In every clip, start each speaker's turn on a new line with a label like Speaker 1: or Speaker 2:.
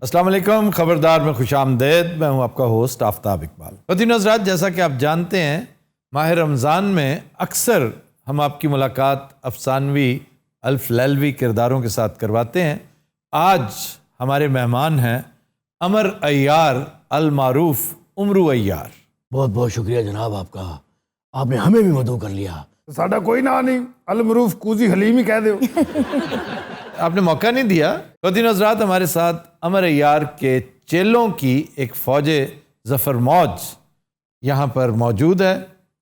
Speaker 1: अस्सलाम वालेकुम, खबरदार में खुशामदेद। मैं हूं आपका होस्ट आफ्ताब इकबाल। ख़वातीन हज़रात, जैसा कि आप जानते हैं, माह रमज़ान में अक्सर हम आपकी मुलाकात अफसानवी अल्फ लैलवी किरदारों के साथ करवाते हैं। आज हमारे मेहमान हैं अमर अय्यार अल मारूफ उमरू अय्यार।
Speaker 2: बहुत बहुत शुक्रिया जनाब आपका, आपने हमें भी मदऊ कर लिया।
Speaker 3: साडा कोई ना नहीं, अल मरूफ कूजी हलीम ही कह दो।
Speaker 1: आपने मौका नहीं दिया। ख़वातीन हज़रात, हमारे साथ अमर अय्यार के चेलों की एक फ़ौज ज़फ़र मौज यहाँ पर मौजूद है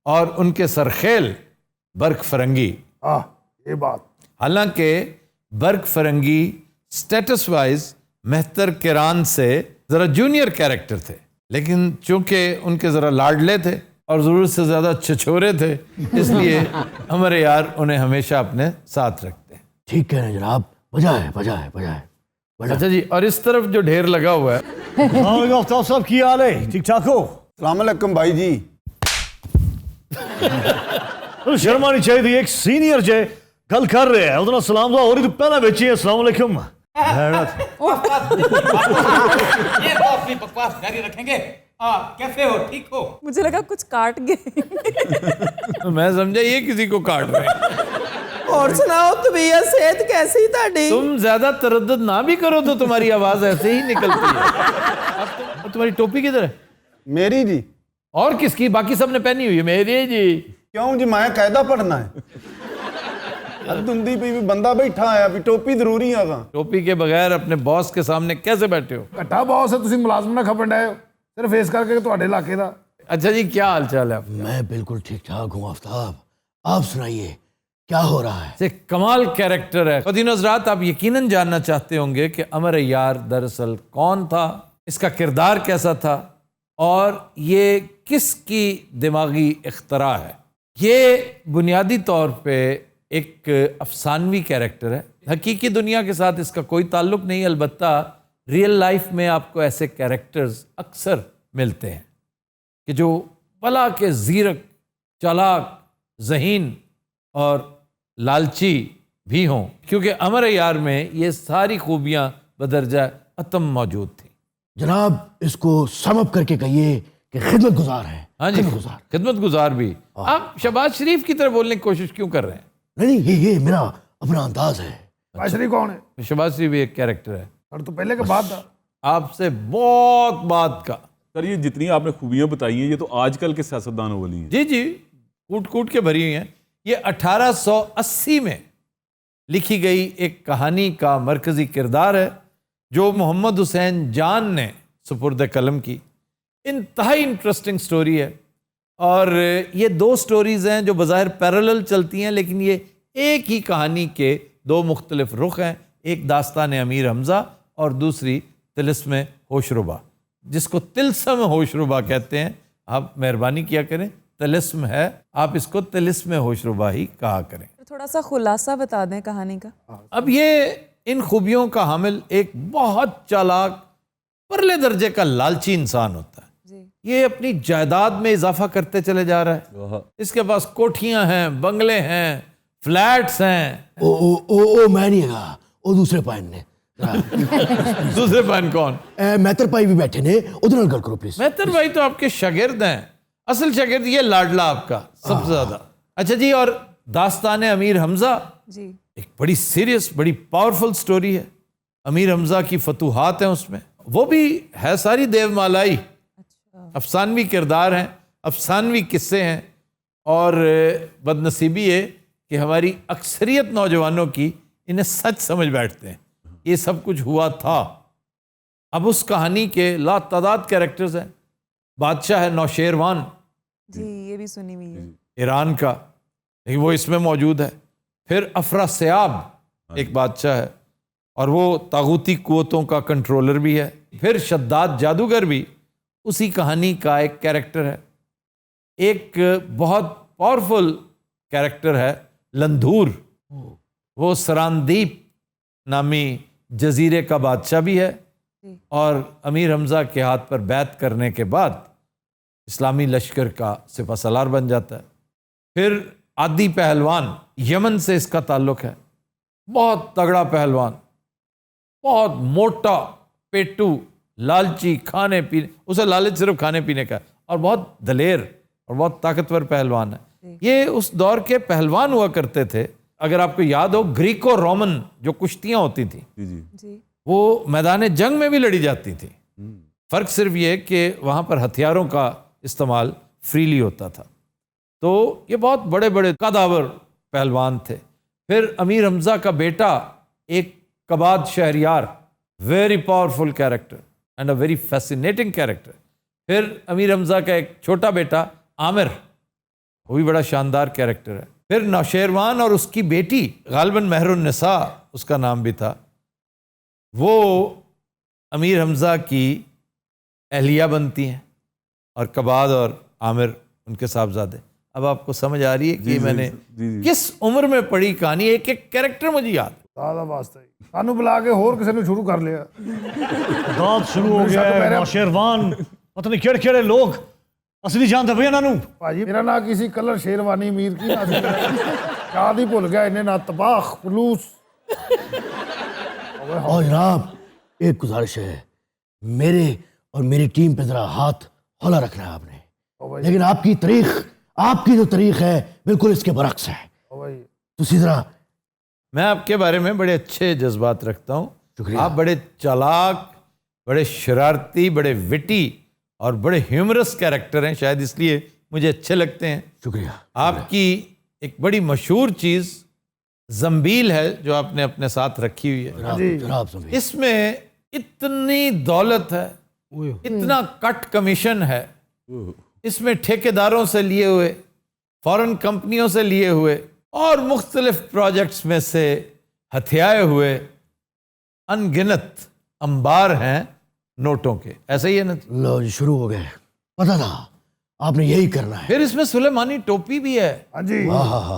Speaker 1: और उनके सरखेल बर्क फरंगी।
Speaker 3: ये बात,
Speaker 1: हालांकि बर्क फरंगी स्टेटस वाइज मेहतर किरान से ज़रा जूनियर कैरेक्टर थे, लेकिन चूंकि उनके ज़रा लाडले थे और ज़रूरत से ज़्यादा छिछोरे थे, इसलिए अमर अय्यार उन्हें हमेशा अपने साथ रखते हैं।
Speaker 2: ठीक कह रहे हैं जनाब, बजाए बजाए बजाए बजाए।
Speaker 1: अच्छा जी, और इस तरफ जो ढेर लगा हुआ है,
Speaker 4: आफ्ताब साहब की हाल है? ठीक ठाक हो?
Speaker 5: अस्सलाम वालेकुम भाई जी।
Speaker 4: शर्मा नहीं चाहिए, एक सीनियर जे गल कर रहे हैं उतना सलाम दुआ और ही तो पहला बेची है। अस्सलाम वालेकुम।
Speaker 6: ये तो अपनी बकवास जारी रखेंगे। कैसे हो? ठीक हो?
Speaker 7: मुझे लगा कुछ काट गए।
Speaker 1: मैं समझा ये किसी को काट रहे हैं।
Speaker 8: और सुनाओ, तबीयत सेहत कैसी ताड़ी?
Speaker 1: तुम ज्यादा तरद्दुद ना भी करो तो तुम्हारी आवाज ऐसे ही निकलती है। अब तुम्हारी टोपी किधर है?
Speaker 5: मेरी जी।
Speaker 1: और किसकी? बाकी सबने पहनी हुई है। मेरी जी।
Speaker 5: क्यों जी, मैं कायदा पढ़ना है। दुंदी पे भी बंदा बैठा है, अभी टोपी जरूरी है।
Speaker 1: टोपी के बगैर अपने बॉस के सामने कैसे बैठे हो?
Speaker 3: घट्टा बॉस है, तुसी मुलाजम ना खपन डे हो सिर्फ इस करके ਤੁਹਾਡੇ इलाके ਦਾ।
Speaker 1: अच्छा जी, क्या हाल चाल है आपका?
Speaker 2: मैं बिल्कुल ठीक ठाक हूँ आफ्ताब, आप सुनाइए क्या हो रहा है?
Speaker 1: से कमाल कैरेक्टर है। ख़वातीन हज़रात, आप यकीनन जानना चाहते होंगे कि अमर अय्यार दरअसल कौन था, इसका किरदार कैसा था और ये किसकी दिमागी इख्तरा है। ये बुनियादी तौर पे एक अफसानवी कैरेक्टर है। हकीकी दुनिया के साथ इसका कोई ताल्लुक नहीं, अलबत्ता रियल लाइफ में आपको ऐसे कैरेक्टर्स अक्सर मिलते हैं कि जो भला के ज़ीरक, चालाक, ज़हीन और लालची भी हों, क्योंकि अमर अय्यार में ये सारी खूबियाँ बदरजा अतम मौजूद थी।
Speaker 2: जनाब इसको समअप करके कहिए कि खिदमत गुजार है।
Speaker 1: हाँ जी,
Speaker 2: खिदमतगुजार।
Speaker 1: खिदमत गुजार भी। आप शहबाज शरीफ की तरह बोलने की कोशिश क्यों कर रहे हैं?
Speaker 2: नहीं, ये मेरा अपना अंदाज है।
Speaker 3: बाशरी कौन है?
Speaker 1: शहबाज शरीफ भी एक कैरेक्टर है।
Speaker 3: और तो पहले के बाद था।
Speaker 1: आपसे बहुत बात का।
Speaker 9: सर, ये जितनी आपने खूबियां बताई हैं ये तो आजकल के सियासतदानों वाली हैं।
Speaker 1: जी जी, कूट कूट के भरी हुई हैं। ये 1880 में लिखी गई एक कहानी का मरकजी किरदार है जो मोहम्मद हुसैन जान ने सुपुर्द कलम की। इंतहाई इंटरेस्टिंग स्टोरी है और ये दो स्टोरीज़ हैं जो बज़ाहिर पैरेलल चलती हैं, लेकिन ये एक ही कहानी के दो मुख्तलिफ रुख हैं। एक दास्तान अमीर हमज़ा और दूसरी तिलिस्म होशरुबा, जिसको तिलस्म होशरुबा कहते हैं। आप मेहरबानी किया करें, तिलिस्म है, आप इसको तिलिस्म होशरुबा ही कहा करें।
Speaker 7: थोड़ा सा खुलासा बता दें कहानी का।
Speaker 1: अब ये इन खूबियों का हामिल एक बहुत चालाक, परले दर्जे का लालची इंसान होता है। ये अपनी जायदाद में इजाफा करते चले जा रहा है। इसके पास कोठियां हैं, बंगले हैं, फ्लैट्स हैं।
Speaker 2: ओ मैं नहीं है, ओ दूसरे पाइन ने।
Speaker 1: दूसरे पाइन कौन?
Speaker 2: मेहतर भाई भी बैठे ने, उधर गल करो प्लीज।
Speaker 1: मेहतर भाई तो आपके शागिर्द हैं। असल शागिर्द ये लाडला आपका सबसे ज्यादा। अच्छा जी, और दास्तान अमीर हमजा
Speaker 7: जी
Speaker 1: एक बड़ी सीरियस, बड़ी पावरफुल स्टोरी है। अमीर हमजा की फतूहात हैं उसमें, वो भी है सारी देवमालाई। अफसानवी किरदार हैं, अफसानवी किस्से हैं और बदनसीबी है कि हमारी अक्सरियत नौजवानों की इन्हें सच समझ बैठते हैं ये सब कुछ हुआ था। अब उस कहानी के लातादाद कैरेक्टर्स हैं। बादशाह है नौशेरवान
Speaker 7: जी, ये भी सुनी हुई है,
Speaker 1: ईरान का, लेकिन वो इसमें मौजूद है। फिर अफरा सयाब एक बादशाह है और वो तागूती कुव्वतों का कंट्रोलर भी है। फिर शद्दाद जादूगर भी उसी कहानी का एक कैरेक्टर है। एक बहुत पावरफुल कैरेक्टर है लंधूर, वो सरानदीप नामी जजीरे का बादशाह भी है और अमीर हमजा के हाथ पर बैत करने के बाद इस्लामी लश्कर का सिपह सलार बन जाता है। फिर आदि पहलवान, यमन से इसका ताल्लुक है, बहुत तगड़ा पहलवान, बहुत मोटा पेटू, लालची, खाने पीने, उसे लालच सिर्फ खाने पीने का, और बहुत दलेर और बहुत ताकतवर पहलवान है। ये उस दौर के पहलवान हुआ करते थे। अगर आपको याद हो, ग्रीको रोमन जो कुश्तियां होती थी
Speaker 9: जी जी
Speaker 7: जी
Speaker 1: वो मैदान जंग में भी लड़ी जाती थी। फर्क सिर्फ ये कि वहाँ पर हथियारों का इस्तेमाल फ्रीली होता था। तो ये बहुत बड़े बड़े कदावर पहलवान थे। फिर अमीर हमजा का बेटा एक Qubad Shahryar, very powerful character and a very fascinating character. फिर अमीर हमजा का एक छोटा बेटा आमिर, वो भी बड़ा शानदार कैरेक्टर है। फिर नौशेरवान और उसकी बेटी, गालिबन महरुन्निसा उसका नाम भी था, वो अमीर हमजा की अहलिया बनती हैं और कबाद और आमिर उनके साहबजादे। अब आपको समझ आ रही है कि मैंने किस उम्र में पढ़ी कहानी, एक एक कैरेक्टर मुझे याद।
Speaker 3: ਦਾਦਾ ਵਾਸਤੇ ਸਾਨੂੰ ਬੁਲਾ ਕੇ ਹੋਰ ਕਿਸੇ ਨੂੰ ਸ਼ੁਰੂ ਕਰ ਲਿਆ
Speaker 4: दाद शुरू हो गया है, नौशेरवान, पता नहीं केड़े केड़े लोग असली जानते भैया नानू।
Speaker 3: ਭਾਜੀ ਮੇਰਾ ਨਾਂ ਕੀ ਸੀ? ਕਲਰ ਸ਼ੇਰਵਾਨੀ ਮੀਰ ਕੀ ਨਾਂ ਸੀ ਯਾਦ ਹੀ ਭੁੱਲ ਗਿਆ ਇਹਨੇ ਨਾ ਤਬਾਖ ਫਲੂਸ।
Speaker 2: और जनाब एक गुजारिश है, मेरे और मेरी टीम पे जरा हाथ हौला रखना है आपने। लेकिन आपकी जो तारीख है बिल्कुल इसके बरक्स है।
Speaker 3: ਓ ਭਾਈ
Speaker 2: तुसी जरा
Speaker 1: मैं आपके बारे में बड़े अच्छे जज्बात रखता हूँ।
Speaker 2: शुक्रिया।
Speaker 1: आप बड़े चालाक, बड़े शरारती, बड़े विटी और बड़े ह्यूमरस कैरेक्टर हैं, शायद इसलिए मुझे अच्छे लगते हैं।
Speaker 2: शुक्रिया।
Speaker 1: आपकी एक बड़ी मशहूर चीज़ जंबील है जो आपने अपने साथ रखी हुई है।
Speaker 2: जनाब समझिए।
Speaker 1: इसमें इतनी दौलत है, इतना कट कमीशन है, इसमें ठेकेदारों से लिए हुए, फॉरेन कंपनियों से लिए हुए और मुख्तलिफ प्रोजेक्ट्स में से हथियाए हुए अनगिनत अंबार हैं नोटों के। ऐसा ही है ना?
Speaker 2: लो जी शुरू हो गए, पता था आपने यही करना है।
Speaker 1: फिर इसमें सुलेमानी टोपी भी है।
Speaker 3: ਹਾਂਜੀ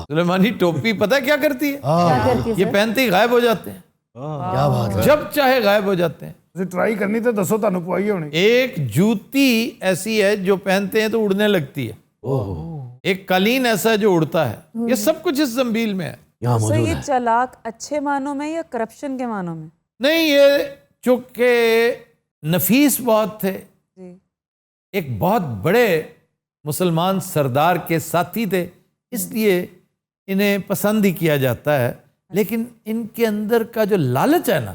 Speaker 1: सुलेमानी टोपी पता है क्या करती है? ये पहनते ही गायब हो जाते हैं,
Speaker 2: क्या बात है।
Speaker 1: जब चाहे गायब हो जाते हैं।
Speaker 3: ਤੁਸੀਂ ਟਰਾਈ ਕਰਨੀ ਤੇ ਦੱਸੋ ਤੁਹਾਨੂੰ ਪਵਾਈ ਹੋਣੀ।
Speaker 1: एक जूती ऐसी है जो पहनते हैं तो उड़ने लगती है, एक कालीन ऐसा है जो उड़ता है। ये सब कुछ इस जंबील में है।
Speaker 2: यहाँ
Speaker 7: सर
Speaker 2: मौजूद
Speaker 7: ये
Speaker 2: है।
Speaker 7: चालाक अच्छे मानों में या करप्शन के मानों में?
Speaker 1: नहीं, ये चूंकि नफीस बहुत थे,
Speaker 7: जी
Speaker 1: एक बहुत बड़े मुसलमान सरदार के साथी थे, इसलिए इन्हें पसंद ही किया जाता है। लेकिन इनके अंदर का जो लालच है ना,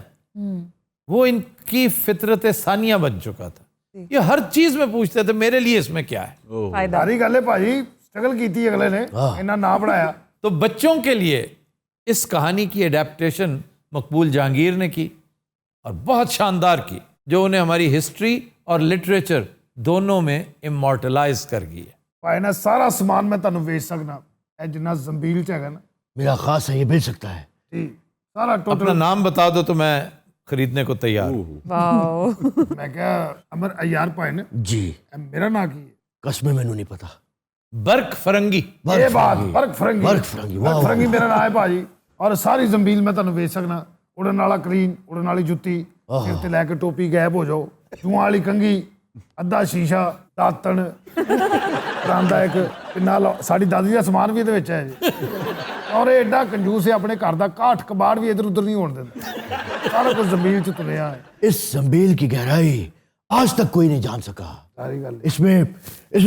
Speaker 1: वो इनकी फितरत सानिया बन चुका था। ये हर चीज में पूछते थे मेरे लिए इसमें क्या है।
Speaker 7: फायदा
Speaker 3: ਸਾਰੀ ਗੱਲ ਹੈ ਭਾਜੀ, ਸਟਰਗਲ ਕੀਤੀ ਅਗਲੇ ਨੇ ਇੰਨਾ ਨਾਂ ਬਣਾਇਆ।
Speaker 1: तो बच्चों के लिए इस कहानी की एडेप्टेशन मकबूल जहांगीर ने की और बहुत शानदार की, जो उन्हें हमारी हिस्ट्री और लिटरेचर दोनों में इमॉर्टलाइज कर गई है।
Speaker 3: ਭਾਈ ਨਾ ਸਾਰਾ ਸਮਾਨ ਮੈਂ ਤੁਹਾਨੂੰ ਵੇਚ ਸਕਦਾ, ਇਹ ਜਿੰਨਾ ਜ਼ੰਬੀਲ ਚ ਹੈਗਾ ਨਾ
Speaker 2: मेरा खास है, ये मिल सकता है।
Speaker 3: ਜੀ ਸਾਰਾ
Speaker 1: अपना
Speaker 3: ਟੋਟਲ।
Speaker 1: नाम बता दो तो मैं खरीदने को तैयार हूँ।
Speaker 7: वाओ
Speaker 3: ਮੈਂ ਕਿਹਾ ਅਮਰ ਅਯਾਰ ਭਾਈ ਨੇ
Speaker 2: जी
Speaker 3: ਇਹ ਮੇਰਾ ਨਾਂ ਕੀ ਹੈ?
Speaker 2: कसमें मैनू नहीं पता।
Speaker 1: बर्क फरंगी।
Speaker 3: ਇਹ ਬਾਤ ਬਰਕ ਫਰੰਗੀ।
Speaker 2: बर्क फरंगी, वाह,
Speaker 3: ਬਰਕ ਫਰੰਗੀ ਮੇਰਾ ਨਾਂ ਹੈ ਭਾਜੀ। ਔਰ ਸਾਰੀ ਜ਼ੰਬੀਲ ਮੈਂ ਤੁਹਾਨੂੰ ਵੇਚ ਸਕਦਾ। ਉੜਨ ਵਾਲਾ ਕਲੀਨ, ਉੜਨ ਵਾਲੀ ਜੁੱਤੀ, ਸਿਰ ਤੇ ਲੈ ਕੇ ਟੋਪੀ ਗਾਇਬ ਹੋ ਜਾਓ, ਜੂਆਂ ਵਾਲੀ ਕੰਗੀ, ਅੱਧਾ ਸ਼ੀਸ਼ਾ, ਦਾਤਣ, ਪਰਾਂਦਾ ਇੱਕ ਪਿੰਨਾ, ਸਾਡੀ ਦਾਦੀ ਦਾ ਸਮਾਨ ਵੀ ਇਹਦੇ ਵਿੱਚ ਹੈ ਜੀ। ਔਰ ਇਹ ਐਡਾ ਕੰਜੂਸ ਹੈ, ਆਪਣੇ ਘਰ ਦਾ ਕਾਠ ਕਬਾੜ ਵੀ ਇਧਰ ਉਧਰ ਨਹੀਂ ਹੋਣ ਦਿੰਦਾ। ਸਾਰਾ ਕੁਝ ਜ਼ਮੀਨ 'ਚ ਤੁਲਿਆ ਹੈ।
Speaker 2: इस जंबील की गहराई आज तक कोई नहीं जान सका।
Speaker 3: ਸਾਰੀ ਗੱਲ
Speaker 2: इसमें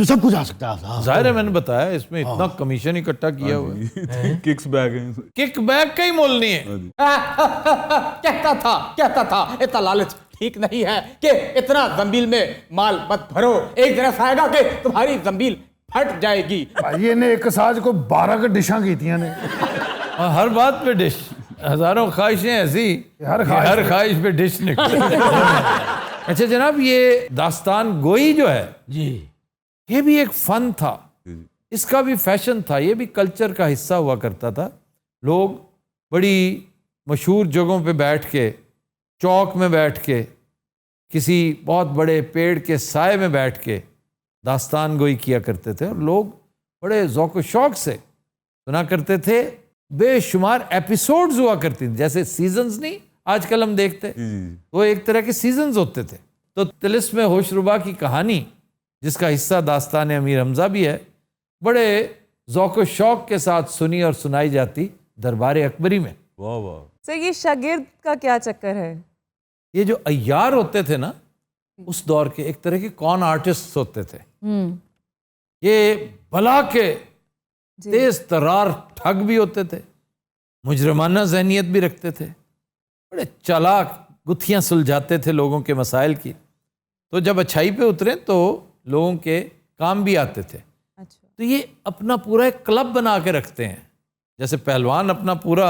Speaker 2: सब कुछ आ सकता है।
Speaker 1: जाहिर है, मैंने बताया इसमें इतना कमीशन इकट्ठा किया हुआ है।
Speaker 9: किक्स बैग हैं।
Speaker 1: किक बैक का ही मोल नहीं है।
Speaker 6: कहता था इतना लालच ठीक नहीं है कि इतना जंबील में माल मत भरो, एक दिन ऐसा आएगा कि तुम्हारी जंबील फट जाएगी।
Speaker 3: ਭਾਜੀ ਇਹਨੇ ਇੱਕ ਸਾਜ को 12 ਕ ਡਿਸ਼ਾਂ ਕੀਤੀਆਂ ਨੇ।
Speaker 1: और हर बात पे डिश, हजारों ख्वाहिशें ऐसी
Speaker 3: हर
Speaker 1: कि
Speaker 3: ख्वाहिश
Speaker 1: हर ख्वाहिश पे डिश निकले। अच्छा जनाब, ये दास्तान गोई जो है
Speaker 2: जी
Speaker 1: ये भी एक फन था, इसका भी फैशन था, ये भी कल्चर का हिस्सा हुआ करता था। लोग बड़ी मशहूर जगहों पे बैठ के, चौक में बैठ के, किसी बहुत बड़े पेड़ के साए में बैठ के दास्तान गोई किया करते थे और लोग बड़े ज़ौक़ शौक़ से सुना करते थे। बेशुमार एपिसोड्स हुआ करती थी, जैसे सीजन्स नहीं आजकल हम देखते, वो एक तरह के सीजन्स होते थे। तो तिलिस्म होशरुबा की कहानी, जिसका हिस्सा दास्तान अमीर हमजा भी है, बड़े ज़ौक़ शौक़ के साथ सुनी और सुनाई जाती दरबार अकबरी में।
Speaker 9: वाह वाह।
Speaker 7: सर ये शागिर्द का क्या चक्कर है?
Speaker 1: ये जो अय्यार होते थे ना उस दौर के, एक तरह के कॉन आर्टिस्ट होते थे। ये भला के तेज तरार ठग भी होते थे, मुजरमाना जहनियत भी रखते थे, बड़े चालाक, गुत्थियां सुलझाते थे लोगों के मसाइल की। तो जब अच्छाई पे उतरे तो लोगों के काम भी आते थे।
Speaker 7: अच्छा।
Speaker 1: तो ये अपना पूरा एक क्लब बना के रखते हैं। जैसे पहलवान अपना पूरा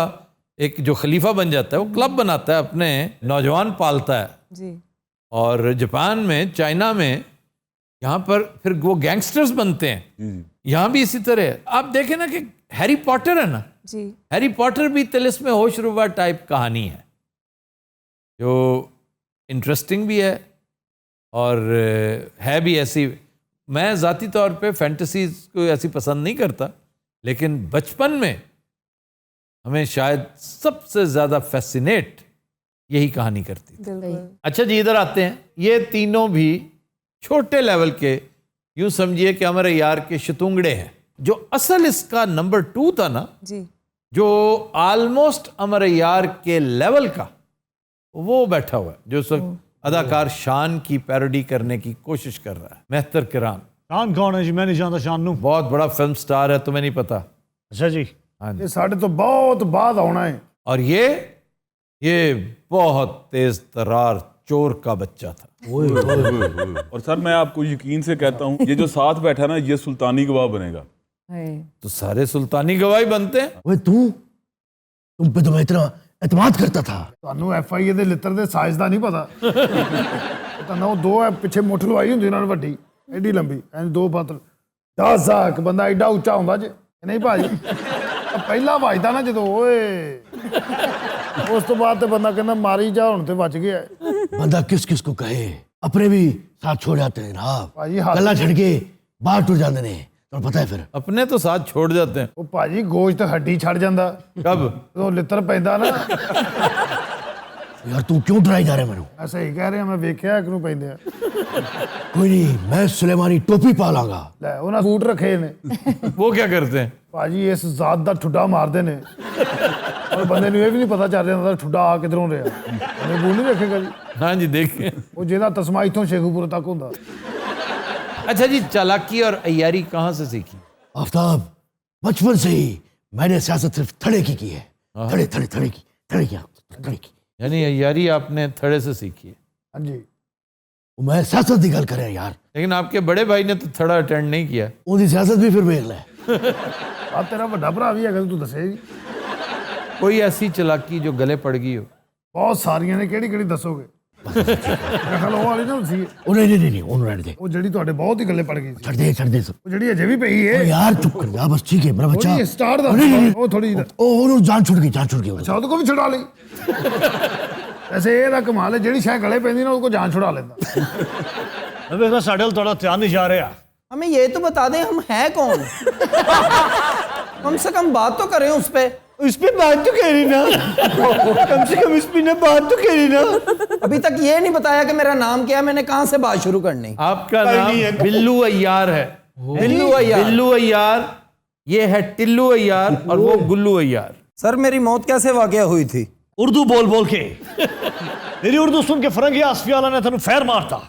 Speaker 1: एक जो खलीफा बन जाता है वो क्लब बनाता है, अपने नौजवान पालता है।
Speaker 7: जी।
Speaker 1: और जापान में, चाइना में, यहाँ पर फिर वो गैंगस्टर्स बनते हैं। यहाँ भी इसी तरह है। आप देखें ना कि हैरी पॉटर है ना,
Speaker 7: जी।
Speaker 1: हैरी पॉटर भी तिलिस्म होशरुबा टाइप कहानी है, जो इंटरेस्टिंग भी है और है भी ऐसी। मैं ज़ाती तौर पे फैंटेसीज को ऐसी पसंद नहीं करता, लेकिन बचपन में हमें शायद सबसे ज़्यादा फैसिनेट यही कहानी करती थी।
Speaker 7: बिल्कुल।
Speaker 1: अच्छा जी, इधर आते हैं। ये तीनों भी छोटे लेवल के, यूं समझिए कि अमर यार के शतुंगड़े हैं। जो असल इसका नंबर 2 था ना,
Speaker 7: जी।
Speaker 1: जो ऑलमोस्ट अमर यार के लेवल का, वो बैठा हुआ है, जो उस वक्त अदाकार शान की पैरोडी करने की कोशिश कर रहा है। मेहतर किराम।
Speaker 4: शान कौन है जी? मैं नहीं जानता शान नू।
Speaker 1: बहुत बड़ा फिल्म स्टार है, तुम्हें नहीं पता?
Speaker 4: अच्छा जी।
Speaker 1: हाँ जी।
Speaker 3: ये साढ़े तो बहुत बाद आना है।
Speaker 1: और ये बहुत तेज तरार चोर का बच्चा था।
Speaker 9: और सर मैं आपको यकीन से कहता हूँ, ये जो साथ बैठा ना, ये सुल्तानी गवाह बनेगा।
Speaker 1: तो सारे सुल्तानी गवाही बनते हैं।
Speaker 2: ओए तुम पे तो मैं इतना एतमाद करता था।
Speaker 3: ਤੁਹਾਨੂੰ FIA ਦੇ ਲਿੱਤਰ ਦੇ ਸਾਈਜ਼ ਦਾ ਨਹੀਂ ਪਤਾ। ਤੁਹਾਨੂੰ ਉਹ ਦੋ ਹੈ ਪਿੱਛੇ ਮੁੱਠ ਲਵਾਈ ਹੁੰਦੀ ਉਹਨਾਂ ਨੇ ਵੱਡੀ, ਐਡੀ ਲੰਬੀ, ਐਂ ਦੋ ਪਾਤਲ। 10 ਸਾਕ ਬੰਦਾ ਐਡਾ ਉੱਚਾ ਹੁੰਦਾ ਜੇ, ਨਹੀਂ ਭਾਜੀ? ਪਹਿਲਾ ਵੱਜਦਾ ਨਾ ਜਦੋਂ, ਓਏ ਉਸ ਤੋਂ ਬਾਅਦ ਤੇ ਬੰਦਾ ਕਹਿੰਦਾ ਮਾਰੀ ਜਾ, ਹੁਣ ਤੇ ਬਚ ਗਿਆ।
Speaker 2: बंदा किस किस को कहे, अपने भी साथ छोड़ जाते हैं ना।
Speaker 3: भाई हाथ-
Speaker 2: गला छड़ के बाहर टूट जाते ने, तो पता है फिर।
Speaker 1: अपने तो साथ छोड़ जाते हैं।
Speaker 3: ਉਹ ਭਾਜੀ ਗੋਸ਼ਤ ਹੱਡੀ ਛੱਡ ਜਾਂਦਾ
Speaker 1: कब?
Speaker 3: ਜਦੋਂ ਲਿੱਤਰ ਪੈਂਦਾ ਨਾ।
Speaker 2: यार तू क्यों डराई जा रहा है मैनू?
Speaker 3: ਮੈਂ ਸਹੀ ਕਹਿ ਰਿਹਾ, ਮੈਂ ਵੇਖਿਆ ਇੱਕ ਨੂੰ ਪੈਂਦੇ ਆ।
Speaker 2: कोई नहीं, मैं सुलेमानी टोपी पा लांगा।
Speaker 3: ਲੈ ਉਹਨਾਂ ਬੂਟ ਰੱਖੇ ਨੇ
Speaker 1: वो क्या करते हैं?
Speaker 3: ਭਾਜੀ, ਇਸ ਜ਼ਾਤ ਦਾ ਠੁੱਡਾ ਮਾਰਦੇ ਨੇ। ਔਰ ਬੰਦੇ ਨੂੰ ਇਹ ਵੀ ਨਹੀਂ ਪਤਾ ਚੱਲ ਰਿਹਾ ਹੁੰਦਾ ਠੁੱਡਾ ਆ ਕਿਧਰੋਂ ਰਿਹਾ। ਉਹਨੇ ਬੂਟ ਨਹੀਂ ਰੱਖੇਗਾ ਜੀ,
Speaker 1: हाँ जी, देखिए।
Speaker 3: ਉਹ ਜਿਹਦਾ ਤਸਮਾ ਇੱਥੋਂ ਸ਼ੇਖੂਪੁਰ ਤੱਕ ਹੁੰਦਾ।
Speaker 1: अच्छा जी, चालाकी और अय्यारी कहाँ से सीखी?
Speaker 2: आफ्ताब, बचपन से ही मैंने सियासत सिर्फ थड़े की है। थड़े थड़े थड़े की, थड़े की।
Speaker 1: यानी अय्यारी आपने थड़े से सीखी है।
Speaker 3: ਹਾਂਜੀ।
Speaker 2: वो मैं सियासत की गल कर रहा यार।
Speaker 1: लेकिन आपके बड़े भाई ने तो थड़ा अटेंड नहीं किया।
Speaker 2: उनकी सियासत भी फिर वेख ले।
Speaker 3: ਆ ਤੇਰਾ ਵੱਡਾ ਭਰਾ ਵੀ ਹੈਗਾ, ਤੂੰ ਦੱਸੇ ਜੀ।
Speaker 1: कोई ऐसी चालाकी जो गले पड़ गई हो?
Speaker 3: ਬਹੁਤ ਸਾਰੀਆਂ ਨੇ, ਕਿਹੜੀ ਕਿਹੜੀ ਦੱਸੋਗੇ? ਨਕਲ ਉਹ ਵਾਲੀ ਨਾ ਸੀ,
Speaker 2: ओ नहीं उन्होंने रहने दे।
Speaker 3: ਉਹ ਜਿਹੜੀ ਤੁਹਾਡੇ ਬਹੁਤ ਹੀ ਗੱਲੇ ਪੜ ਗਈ ਸੀ,
Speaker 2: छड़ दे सब।
Speaker 3: ਉਹ ਜਿਹੜੀ ਅਜੇ ਵੀ ਪਈ
Speaker 2: ओ
Speaker 3: ਹੈ।
Speaker 2: यार चुप कर जा, बस ठीक है मेरा बच्चा।
Speaker 3: ਥੋੜੀ ਸਟਾਰਟ ਦਾ ਉਹ ਥੋੜੀ ਜਿਹੀ
Speaker 2: ओ उन्होंने जान छुट गई।
Speaker 3: ਅੱਛਾ, ਉਹਦੇ ਕੋ ਵੀ ਛੁਡਾ ਲਈ। ਐਸੇ ਇਹਦਾ ਕਮਾਲ ਹੈ, ਜਿਹੜੀ ਸ਼ਾਇਦ ਗਲੇ ਪੈਂਦੀ ਨਾ ਉਹ ਕੋ ਜਾਨ ਛੁਡਾ ਲੈਂਦਾ।
Speaker 4: मैं देख रहा साढ़े वाल थोड़ा ध्यान नहीं जा रहा।
Speaker 8: हमें ये तो बता दें हम हैं कौन। कम से कम बात तो करें उस पे।
Speaker 4: इस पे बात तो कह रही ना, कम से कम इस पे ना बात तो कह रही ना।
Speaker 8: अभी तक ये नहीं बताया कि मेरा नाम क्या है, मैंने कहाँ से बात शुरू करनी।
Speaker 1: आपका
Speaker 4: नहीं
Speaker 1: नाम
Speaker 4: है।
Speaker 1: बिल्लू अय्यार है।
Speaker 8: बिल्लू अय्यार।
Speaker 1: बिल्लू अय्यार, ये है टिल्लू अय्यार और वो गुल्लू अय्यार।
Speaker 8: सर मेरी मौत कैसे वाकया हुई थी?
Speaker 4: उर्दू बोल बोल के तेरी उर्दू सुन के फरंगी आसफी वाला ने तेन फैर मारता।